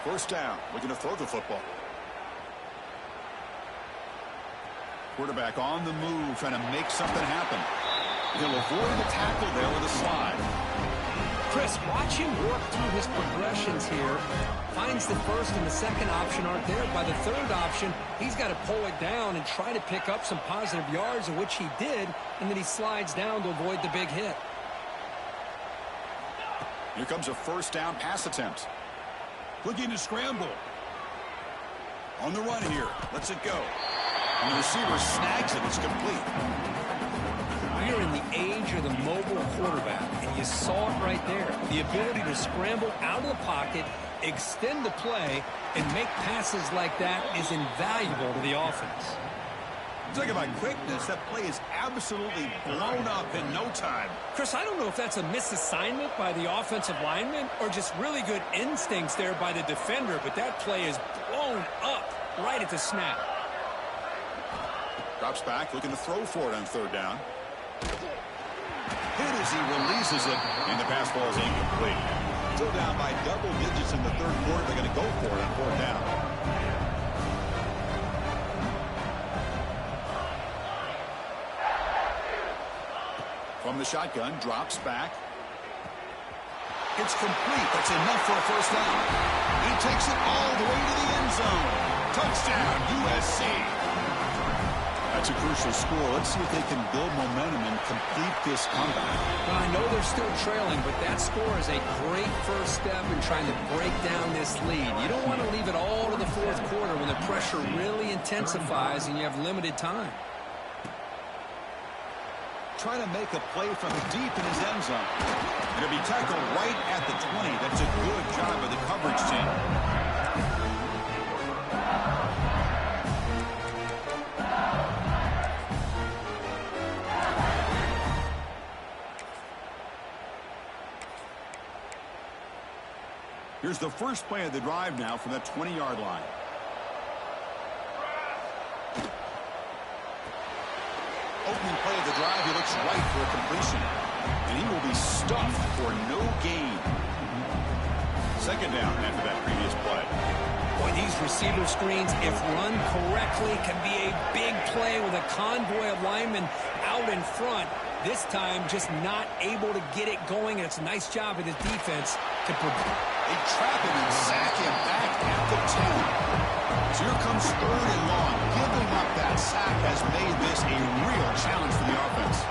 First down, looking to throw the football. Quarterback on the move, trying to make something happen. He'll avoid the tackle there with a slide. Chris, watch him work through his progressions here. Finds the first and the second option aren't there. By the third option, he's got to pull it down and try to pick up some positive yards, of which he did, and then he slides down to avoid the big hit. Here comes a first down pass attempt. Looking to scramble. On the run here. Lets it go. And the receiver snags it. It's complete. We're in the age of the mobile quarterback, and you saw it right there. The ability to scramble out of the pocket, extend the play, and make passes like that is invaluable to the offense. Talk about quickness. That play is absolutely blown up in no time. Chris, I don't know if that's a misassignment by the offensive lineman or just really good instincts there by the defender, but that play is blown up right at the snap. Drops back, looking to throw for it on third down. Hit as he releases it, and the pass ball is incomplete. Still down by double digits in the third quarter. They're going to go for it on fourth down. From the shotgun, drops back. It's complete. That's enough for a first down. He takes it all the way to the end zone. Touchdown, USC. That's a crucial score. Let's see if they can build momentum and complete this comeback. Well, I know they're still trailing, but that score is a great first step in trying to break down this lead. You don't want to leave it all to the fourth quarter when the pressure really intensifies and you have limited time. Trying to make a play from deep in his end zone. It'll be tackled right at the 20. That's a good job of the coverage team. Here's the first play of the drive now from that 20-yard line. Opening play of the drive, he looks right for a completion. And he will be stuffed for no gain. Second down after that previous play. Boy, these receiver screens, if run correctly, can be a big play with a convoy of linemen out in front. This time, just not able to get it going. And it's a nice job of the defense to They trap him and sack him back at the 10. So here comes third and long. Giving up that sack has made this a real challenge for the offense.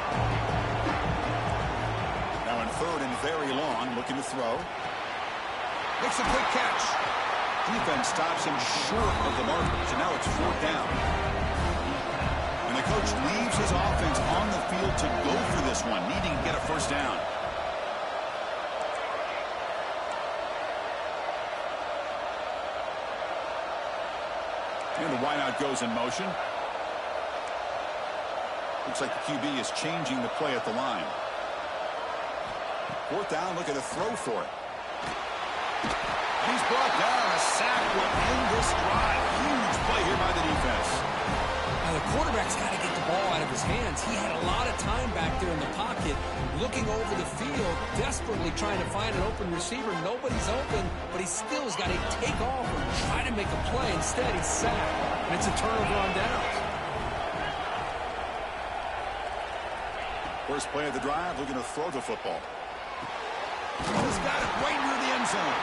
Now in third and very long, looking to throw. Makes a quick catch. Defense stops him short of the markers, and now it's fourth down. And the coach leaves his offense on the field to go for this one, needing to get a first down. And the wideout goes in motion. Looks like the QB is changing the play at the line. Fourth down, looking to throw for it. He's brought down. A sack will end this drive. Huge play here by the defense. Now, the quarterback's got to get the ball out of his hands. He had a lot of time back there in the pocket, looking over the field, desperately trying to find an open receiver. Nobody's open, but he still has got to take off and try to make a play. Instead, he's sacked, and it's a turnover on downs. First play of the drive, looking to throw the football. He's got it right near the end zone.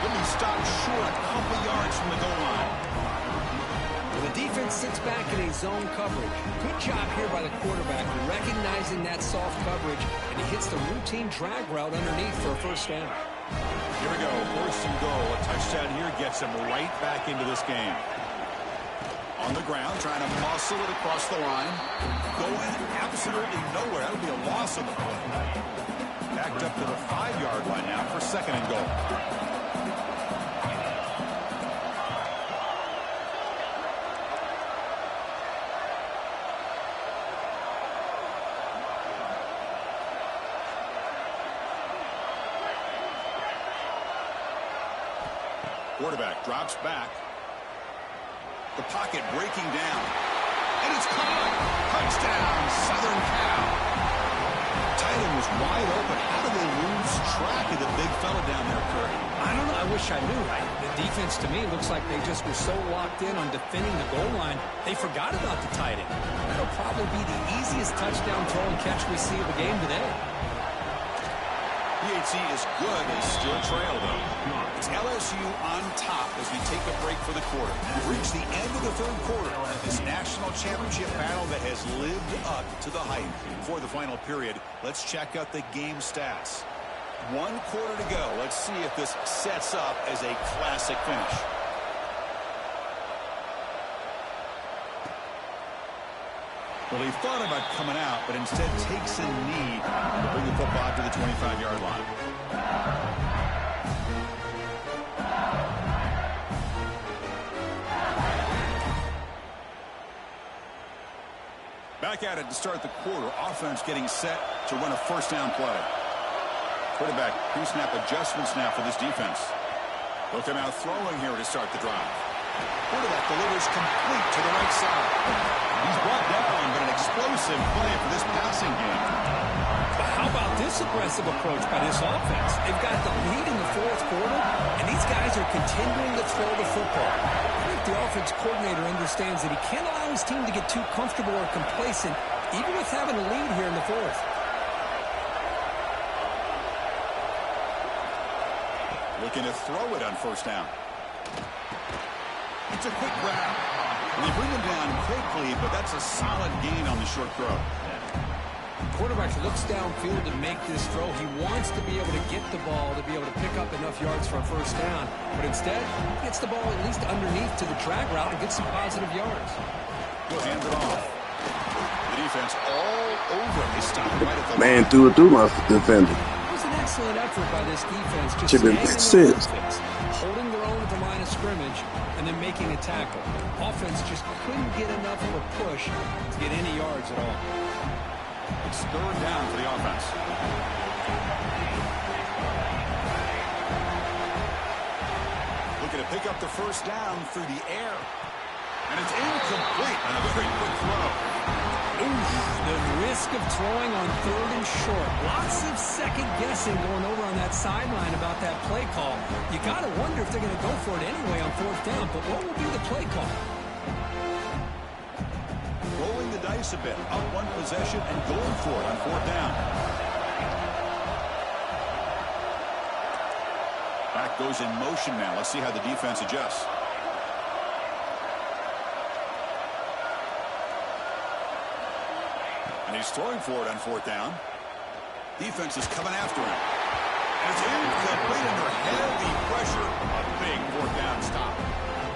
He'll be stopped short a couple yards from the goal line. The defense sits back in a zone coverage. Good job here by the quarterback recognizing that soft coverage, and he hits the routine drag route underneath for a first down. Here we go, first and goal. A touchdown here gets him right back into this game. On the ground, trying to muscle it across the line. Going absolutely nowhere. That'll be a loss of the play. Backed up to the 5-yard line now for second and goal. Quarterback drops back. The pocket breaking down. And it's caught. Touchdown, Southern Cal. Tight end was wide open. How do they lose track of the big fella down there, Kirk? I don't know. I wish I knew. The defense, to me, looks like they just were so locked in on defending the goal line, they forgot about the tight end. That'll probably be the easiest touchdown throw and catch we see of the game today. PHC is good. They still trail, though. It's LSU on top as we take a break for the quarter. We've reached the end of the third quarter of this national championship battle that has lived up to the hype. Before the final period, let's check out the game stats. 1 quarter to go. Let's see if this sets up as a classic finish. Well, he thought about coming out, but instead takes a knee to bring the football to the 25-yard line. Back at it to start the quarter. Offense getting set to run a first down play. Quarterback pre-snap adjustments now for this defense. They'll come out throwing here to start the drive. Quarterback delivers complete to the right side. He's brought down, but an explosive play for this passing game. But how about this aggressive approach by this offense? They've got the lead in the fourth quarter, and these guys are continuing to throw the football. I think the offense coordinator understands that he can't allow his team to get too comfortable or complacent, even with having a lead here in the fourth. Looking to throw it on first down. It's a quick grab. They bring him down quickly, but that's a solid gain on the short throw. Quarterback looks downfield to make this throw. He wants to be able to get the ball to be able to pick up enough yards for a first down. But instead, he gets the ball at least underneath to the drag route and gets some positive yards. He'll hand it off. The defense all over. They stop right at the Man line. threw it through my defender. It was an excellent effort by this defense. Just Should have staying in been their offense, holding their own at the line of scrimmage, and then making a tackle. Offense just couldn't get enough of a push to get any yards at all. It's third down for the offense. Looking to pick up the first down through the air. And it's incomplete on a very quick throw. Oof, the risk of throwing on third and short. Lots of second guessing going over on that sideline about that play call. You got to wonder if they're going to go for it anyway on fourth down, but what will be the play call? Rolling the dice a bit. Up one possession and going for it on fourth down. Back goes in motion now. Let's see how the defense adjusts. And he's throwing for it on fourth down. Defense is coming after him. And it's incomplete under heavy pressure. A big fourth down stop.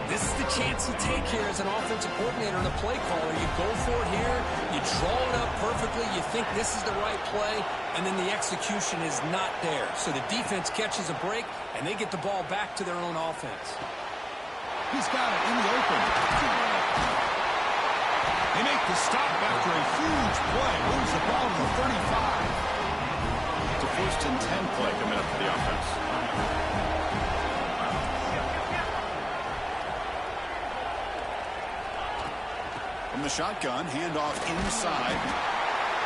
This is the chance you take here as an offensive coordinator and a play caller. You go for it here, you draw it up perfectly, you think this is the right play, and then the execution is not there. So the defense catches a break, and they get the ball back to their own offense. He's got it in the open. They make the stop after a huge play. Moves the ball to the 35. It's a 1st and 10 the shotgun, handoff inside.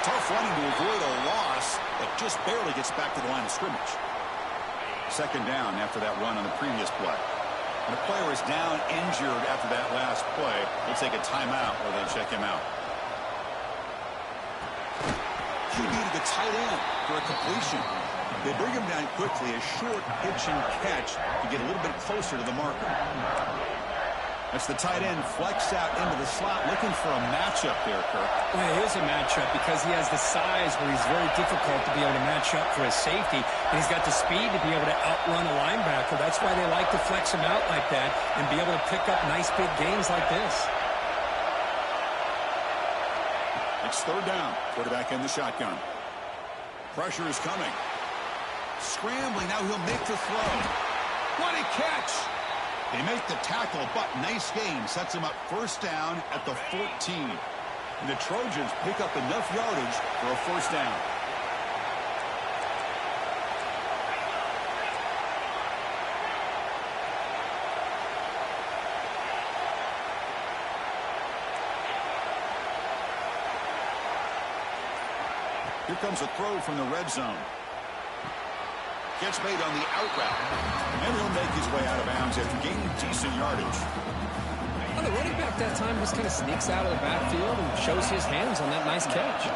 Tough running to avoid a loss, but just barely gets back to the line of scrimmage. Second down after that run on the previous play. And the player is down injured after that last play. They'll take a timeout where they check him out. QB to the tight end for a completion. They bring him down quickly, a short pitch and catch to get a little bit closer to the marker. That's the tight end flex out into the slot, looking for a matchup there, Kirk. Well, it is a matchup because he has the size where he's very difficult to be able to match up for his safety, and he's got the speed to be able to outrun a linebacker. That's why they like to flex him out like that and be able to pick up nice big gains like this. It's third down. Quarterback in the shotgun. Pressure is coming. Scrambling. Now he'll make the throw. What a catch! They make the tackle, but nice game. Sets him up first down at the 14. And the Trojans pick up enough yardage for a first down. Here comes a throw from the red zone. Gets made on the out route. And he'll make his way out of bounds after gaining decent yardage. Well, the running back that time just kind of sneaks out of the backfield and shows his hands on that nice catch.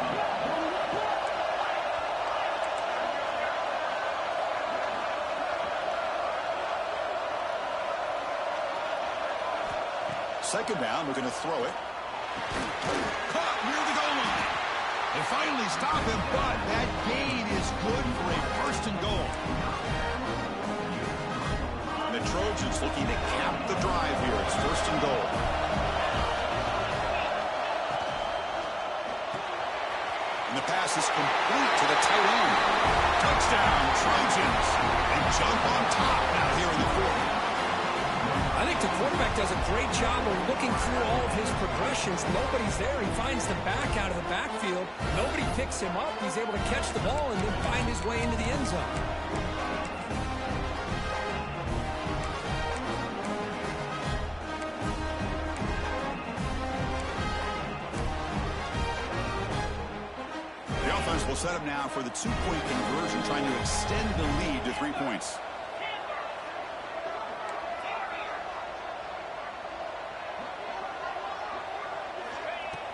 Second down, looking to throw it. Caught near the goal line. They finally stop him, but that gain is good for a first and goal. And the Trojans looking to cap the drive here. It's first and goal. And the pass is complete to the tight end. Touchdown, Trojans. And jump on top now here in the fourth. I think the quarterback does a great job of looking through all of his progressions. Nobody's there. He finds the back out of the backfield. Nobody picks him up. He's able to catch the ball and then find his way into the end zone. The offense will set up now for the two-point conversion, trying to extend the lead to 3 points.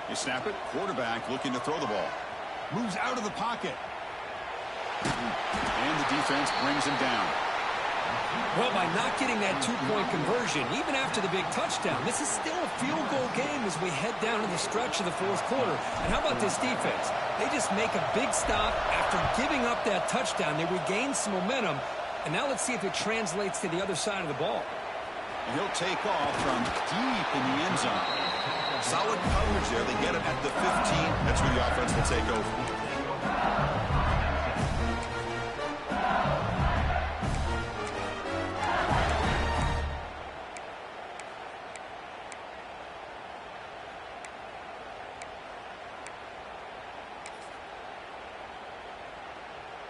They snap it. Quarterback looking to throw the ball. Moves out of the pocket. And the defense brings him down. Well, by not getting that two-point conversion, even after the big touchdown, this is still a field goal game as we head down to the stretch of the fourth quarter. And how about this defense? They just make a big stop after giving up that touchdown. They regain some momentum. And now let's see if it translates to the other side of the ball. And he'll take off from deep in the end zone. Solid coverage there. They get it at the 15. That's where the offense will take over.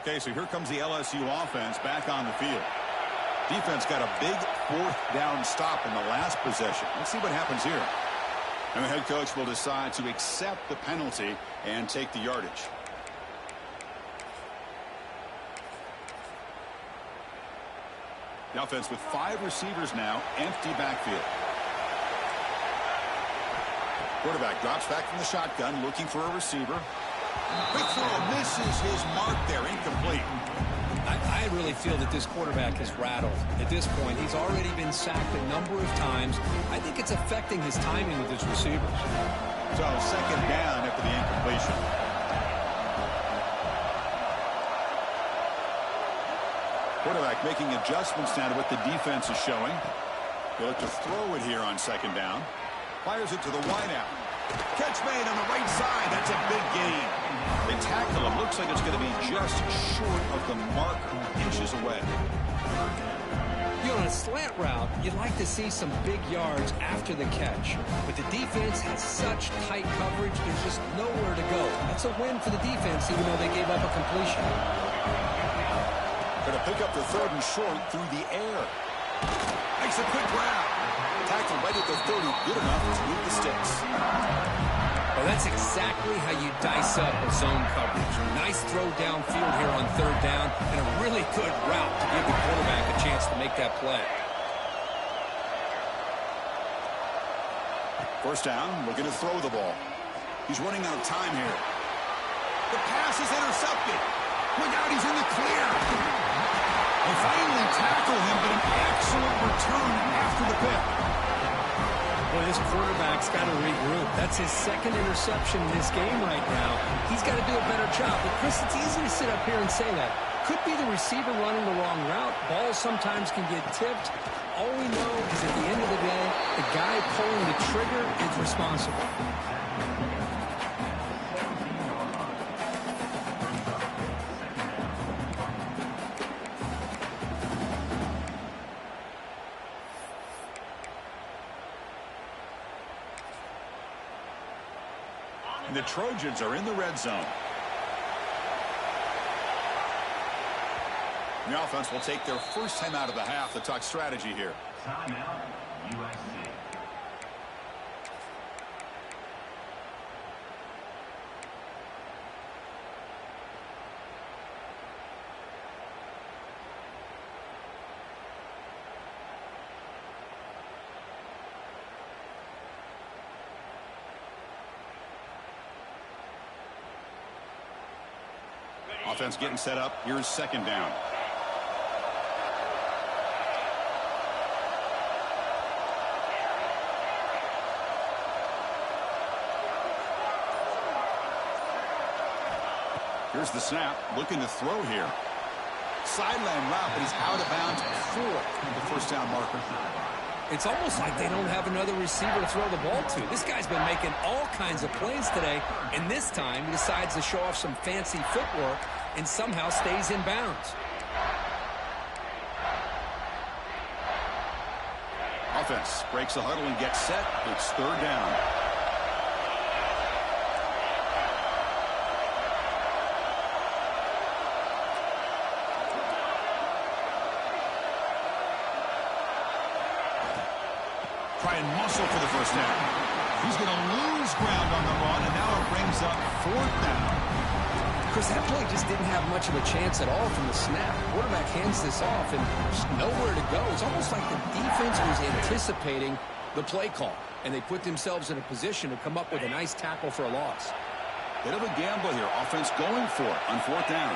Okay, so here comes the LSU offense back on the field. Defense got a big fourth down stop in the last possession. Let's see what happens here. And the head coach will decide to accept the penalty and take the yardage. The offense with 5 receivers now, empty backfield. Quarterback drops back from the shotgun, looking for a receiver. Quick throw, misses his mark there, incomplete. I really feel that this quarterback is rattled. At this point, he's already been sacked a number of times. I think it's affecting his timing with his receivers. So second down after the incompletion. Quarterback making adjustments now to what the defense is showing. He'll look to throw it here on second down. Fires it to the wideout. Catch made on the right side. That's a big gain. They tackle him. Looks like it's going to be just short of the marker, inches away. You know, on a slant route, you'd like to see some big yards after the catch. But the defense has such tight coverage, there's just nowhere to go. That's a win for the defense, even though they gave up a completion. Going to pick up the third and short through the air. Makes a quick grab. Tackle right at the 30. Good enough to move the sticks. Well, that's exactly how you dice up a zone coverage. Nice throw downfield here on third down, and a really good route to give the quarterback a chance to make that play. First down, looking to throw the ball. He's running out of time here. The pass is intercepted. Look out, he's in the clear. They finally tackle him, but an excellent return after the pick. Boy, this quarterback's got to regroup. That's his second interception in this game right now. He's got to do a better job. But, Chris, it's easy to sit up here and say that. Could be the receiver running the wrong route. Balls sometimes can get tipped. All we know is at the end of the day, the guy pulling the trigger is responsible. The Trojans are in the red zone. The offense will take their first time out of the half to talk strategy here. Timeout, USC. Offense getting set up. Here's second down. Here's the snap. Looking to throw here. Sideline route, but he's out of bounds for the first down marker. It's almost like they don't have another receiver to throw the ball to. This guy's been making all kinds of plays today, and this time he decides to show off some fancy footwork and somehow stays in bounds. Offense breaks the huddle and gets set. It's third down. Try and muscle for the first down. He's going to lose ground on the run, and now it brings up fourth down. Chris, that play just didn't have much of a chance at all from the snap. The quarterback hands this off, and there's nowhere to go. It's almost like the defense was anticipating the play call, and they put themselves in a position to come up with a nice tackle for a loss. Bit of a gamble here. Offense going for it on fourth down.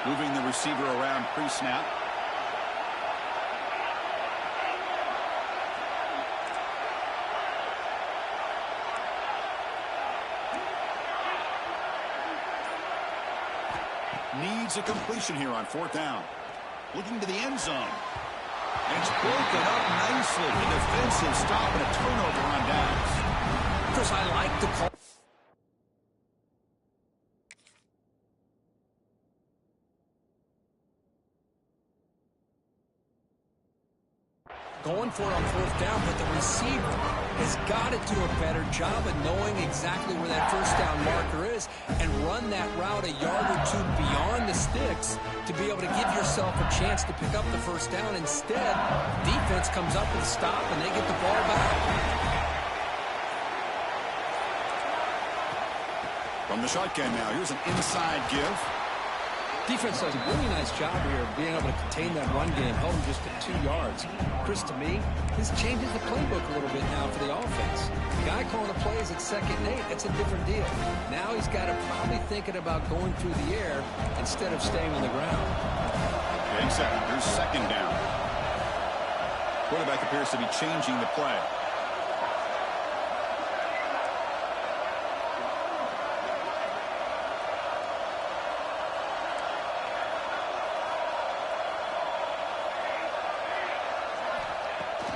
Moving the receiver around pre-snap. Needs a completion here on fourth down. Looking to the end zone. And it's broken up nicely. A defensive stop and a turnover on downs. Chris, I like the call. Going for it on fourth down, but the receiver has got to do a better job of knowing exactly where that first down marker is and run that route a yard or two beyond the sticks to be able to give yourself a chance to pick up the first down. Instead, defense comes up with a stop and they get the ball back. From the shotgun now, here's an inside give. Defense does a really nice job here of being able to contain that run game, held him just at 2 yards. Chris, to me, this changes the playbook a little bit now for the offense. The guy calling the plays at 2nd and 8, that's a different deal. Now he's got to probably thinking about going through the air instead of staying on the ground. Getting set. Here's second down. Quarterback appears to be changing the play.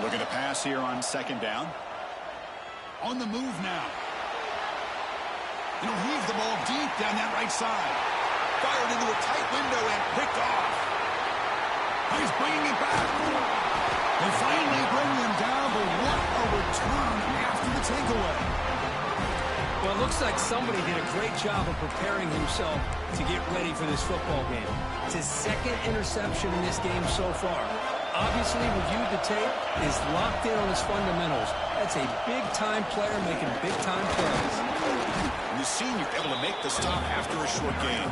Looking to pass here on second down. On the move now. And he'll heave the ball deep down that right side. Fired into a tight window and picked off. He's bringing it back. They finally bring him down, but what a return after the takeaway. Well, it looks like somebody did a great job of preparing himself to get ready for this football game. It's his second interception in this game so far. obviously reviewed the tape, is locked in on his fundamentals. That's a big-time player making big-time plays. And the senior able to make the stop after a short gain.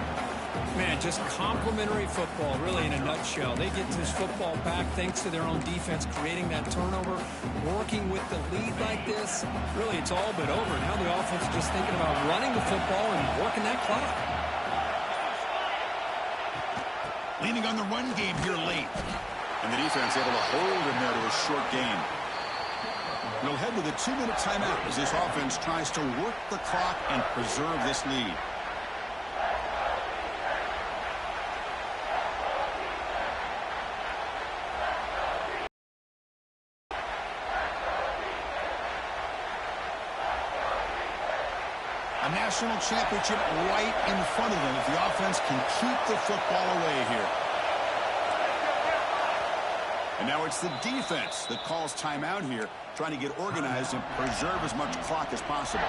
Man, just complimentary football, really, in a nutshell. They get this football back thanks to their own defense, creating that turnover, working with the lead like this. Really, it's all but over. Now the offense is just thinking about running the football and working that clock. Leaning on the run game here late. And the defense able to hold him there to a short gain. We'll head to the 2-minute timeout as this offense tries to work the clock and preserve this lead. A national championship right in front of them if the offense can keep the football away here. And now it's the defense that calls timeout here, trying to get organized and preserve as much clock as possible.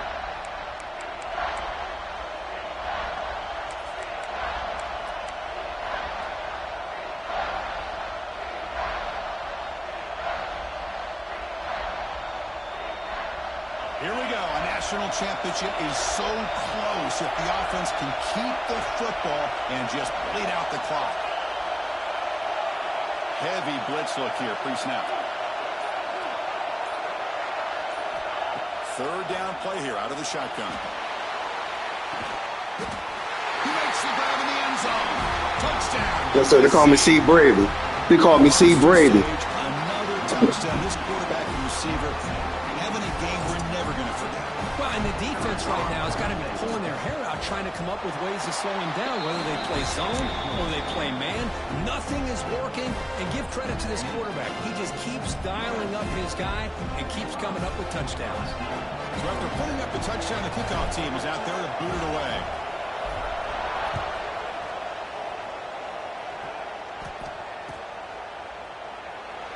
Here we go. A national championship is so close if the offense can keep the football and just bleed out the clock. Heavy blitz look here, pre-snap. Third down play here out of the shotgun. He makes the grab in the end zone. Touchdown. Yes, sir. They call me C. Brady. They call me C. Brady. Another touchdown. This quarterback and receiver having a game we're never going to forget. Well, and the defense right now has got to be pulling their hair out, trying to come up with ways to slow him down, whether they play zone or they play man. Nothing is working, and give credit to this quarterback. He just keeps dialing up his guy and keeps coming up with touchdowns. So after putting up the touchdown, the kickoff team is out there to boot it away.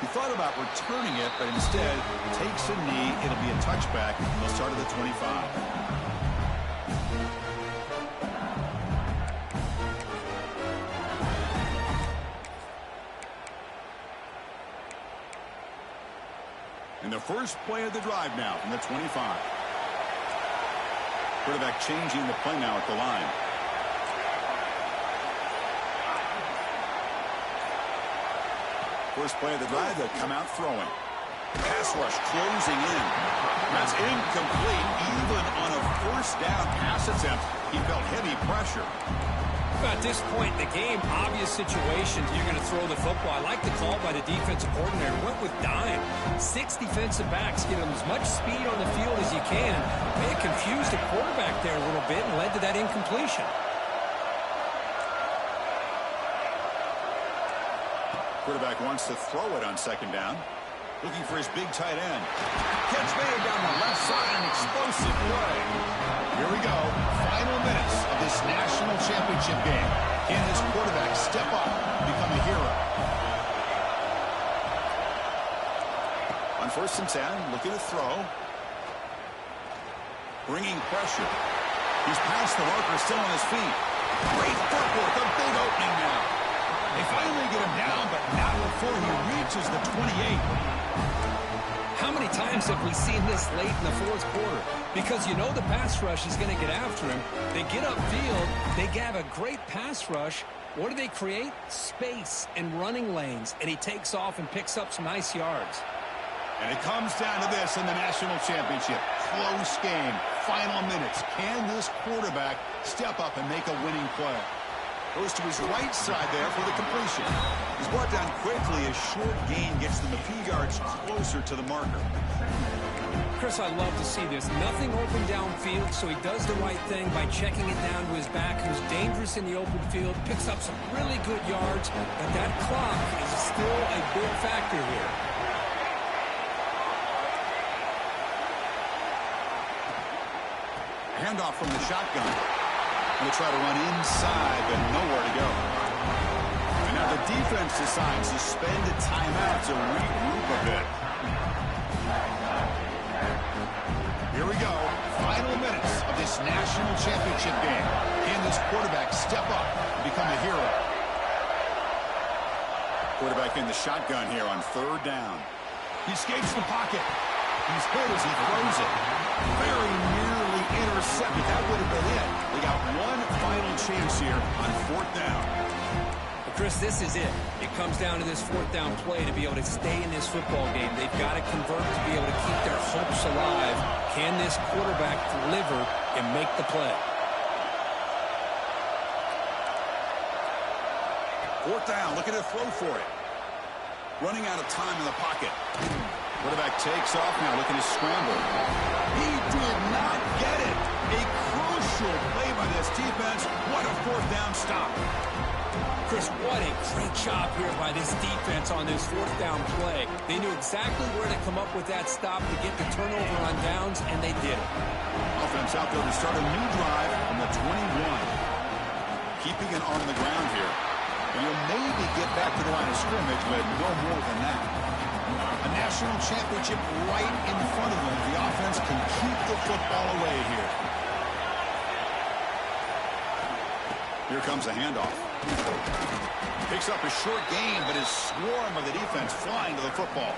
He thought about returning it, but instead takes a knee. It'll be a touchback. They'll start at the 25. And the first play of the drive now from the 25. Quarterback changing the play now at the line. First play of the drive, they'll come out throwing. Pass rush closing in. That's incomplete. Even on a first down pass attempt, he felt heavy pressure. At this point in the game, obvious situations, you're going to throw the football. I like the call by the defensive coordinator. Went with dime. 6 defensive backs, get them as much speed on the field as you can. May have confused the quarterback there a little bit and led to that incompletion. Quarterback wants to throw it on second down. Looking for his big tight end. Catch made down the left side, an explosive play. Here we go. Final minutes of this national championship game. Can this quarterback step up and become a hero? On 1st and 10, looking to throw. Bringing pressure. He's past the marker, still on his feet. Great footwork, a big opening now. They finally get him down, but not before he reaches the 28. How many times have we seen this late in the 4th quarter? Because you know the pass rush is going to get after him. They get upfield. They have a great pass rush. What do they create? Space and running lanes. And he takes off and picks up some nice yards. And it comes down to this in the national championship. Close game. Final minutes. Can this quarterback step up and make a winning play? Goes to his right side there for the completion. He's brought down quickly. A short gain gets them a few yards closer to the marker. Chris, I love to see this. Nothing open downfield, so he does the right thing by checking it down to his back, who's dangerous in the open field, picks up some really good yards, but that clock is still a big factor here. Handoff from the shotgun. Going to try to run inside, but nowhere to go. And now the defense decides to spend a timeout to regroup a bit. Here we go. Final minutes of this national championship game. Can this quarterback step up and become a hero? Quarterback in the shotgun here on third down. He escapes the pocket. He's hit as he throws it. Very nearly intercepted. That would have been it. They got one final chance here on fourth down. Well, Chris, this is it. It comes down to this fourth down play to be able to stay in this football game. They've got to convert to be able to keep their hopes alive. Can this quarterback deliver and make the play? Fourth down, looking to throw for it. Running out of time in the pocket. Quarterback takes off now, looking to scramble. He did not get it. A crucial play by this defense. What a fourth down stop. Chris, what a great job here by this defense on this fourth down play. They knew exactly where to come up with that stop to get the turnover on downs, and they did it. Offense out there to start a new drive from the 21. Keeping it on the ground here. And you'll maybe get back to the line of scrimmage, but no more than that. A national championship right in front of them. The offense can keep the football away here. Here comes a handoff. Picks up a short gain, but his swarm of the defense flying to the football.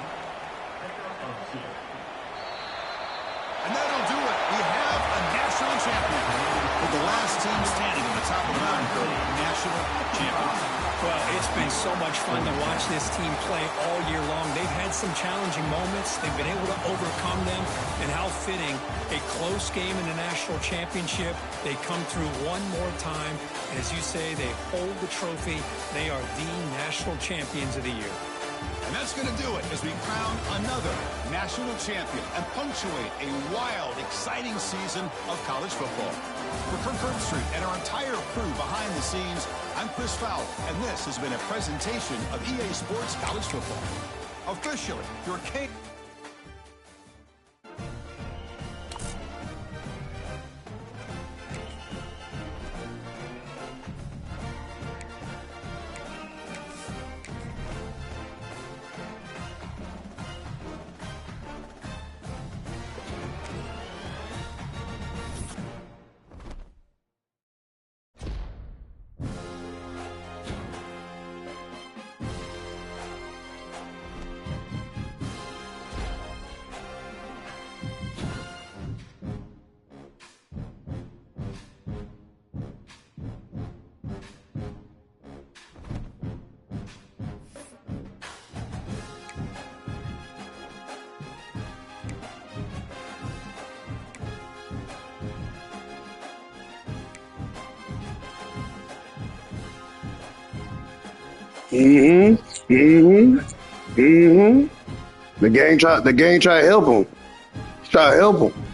And that'll do it. We have a national champion. With the last team standing at the top of the mountain, Cody, national champion. Well, it's been so much fun to watch this team play all year long. They've had some challenging moments. They've been able to overcome them. And how fitting, a close game in the national championship. They come through one more time. And as you say, they hold the trophy. They are the national champions of the year. And that's going to do it as we crown another national champion and punctuate a wild, exciting season of college football. For Kirk Herbstreit and our entire crew behind the scenes, I'm Chris Fowler, and this has been a presentation of EA Sports College Football. Officially, your K. Mm-hmm. Mm-hmm. Mm-hmm. The game try to help him. Try to help him.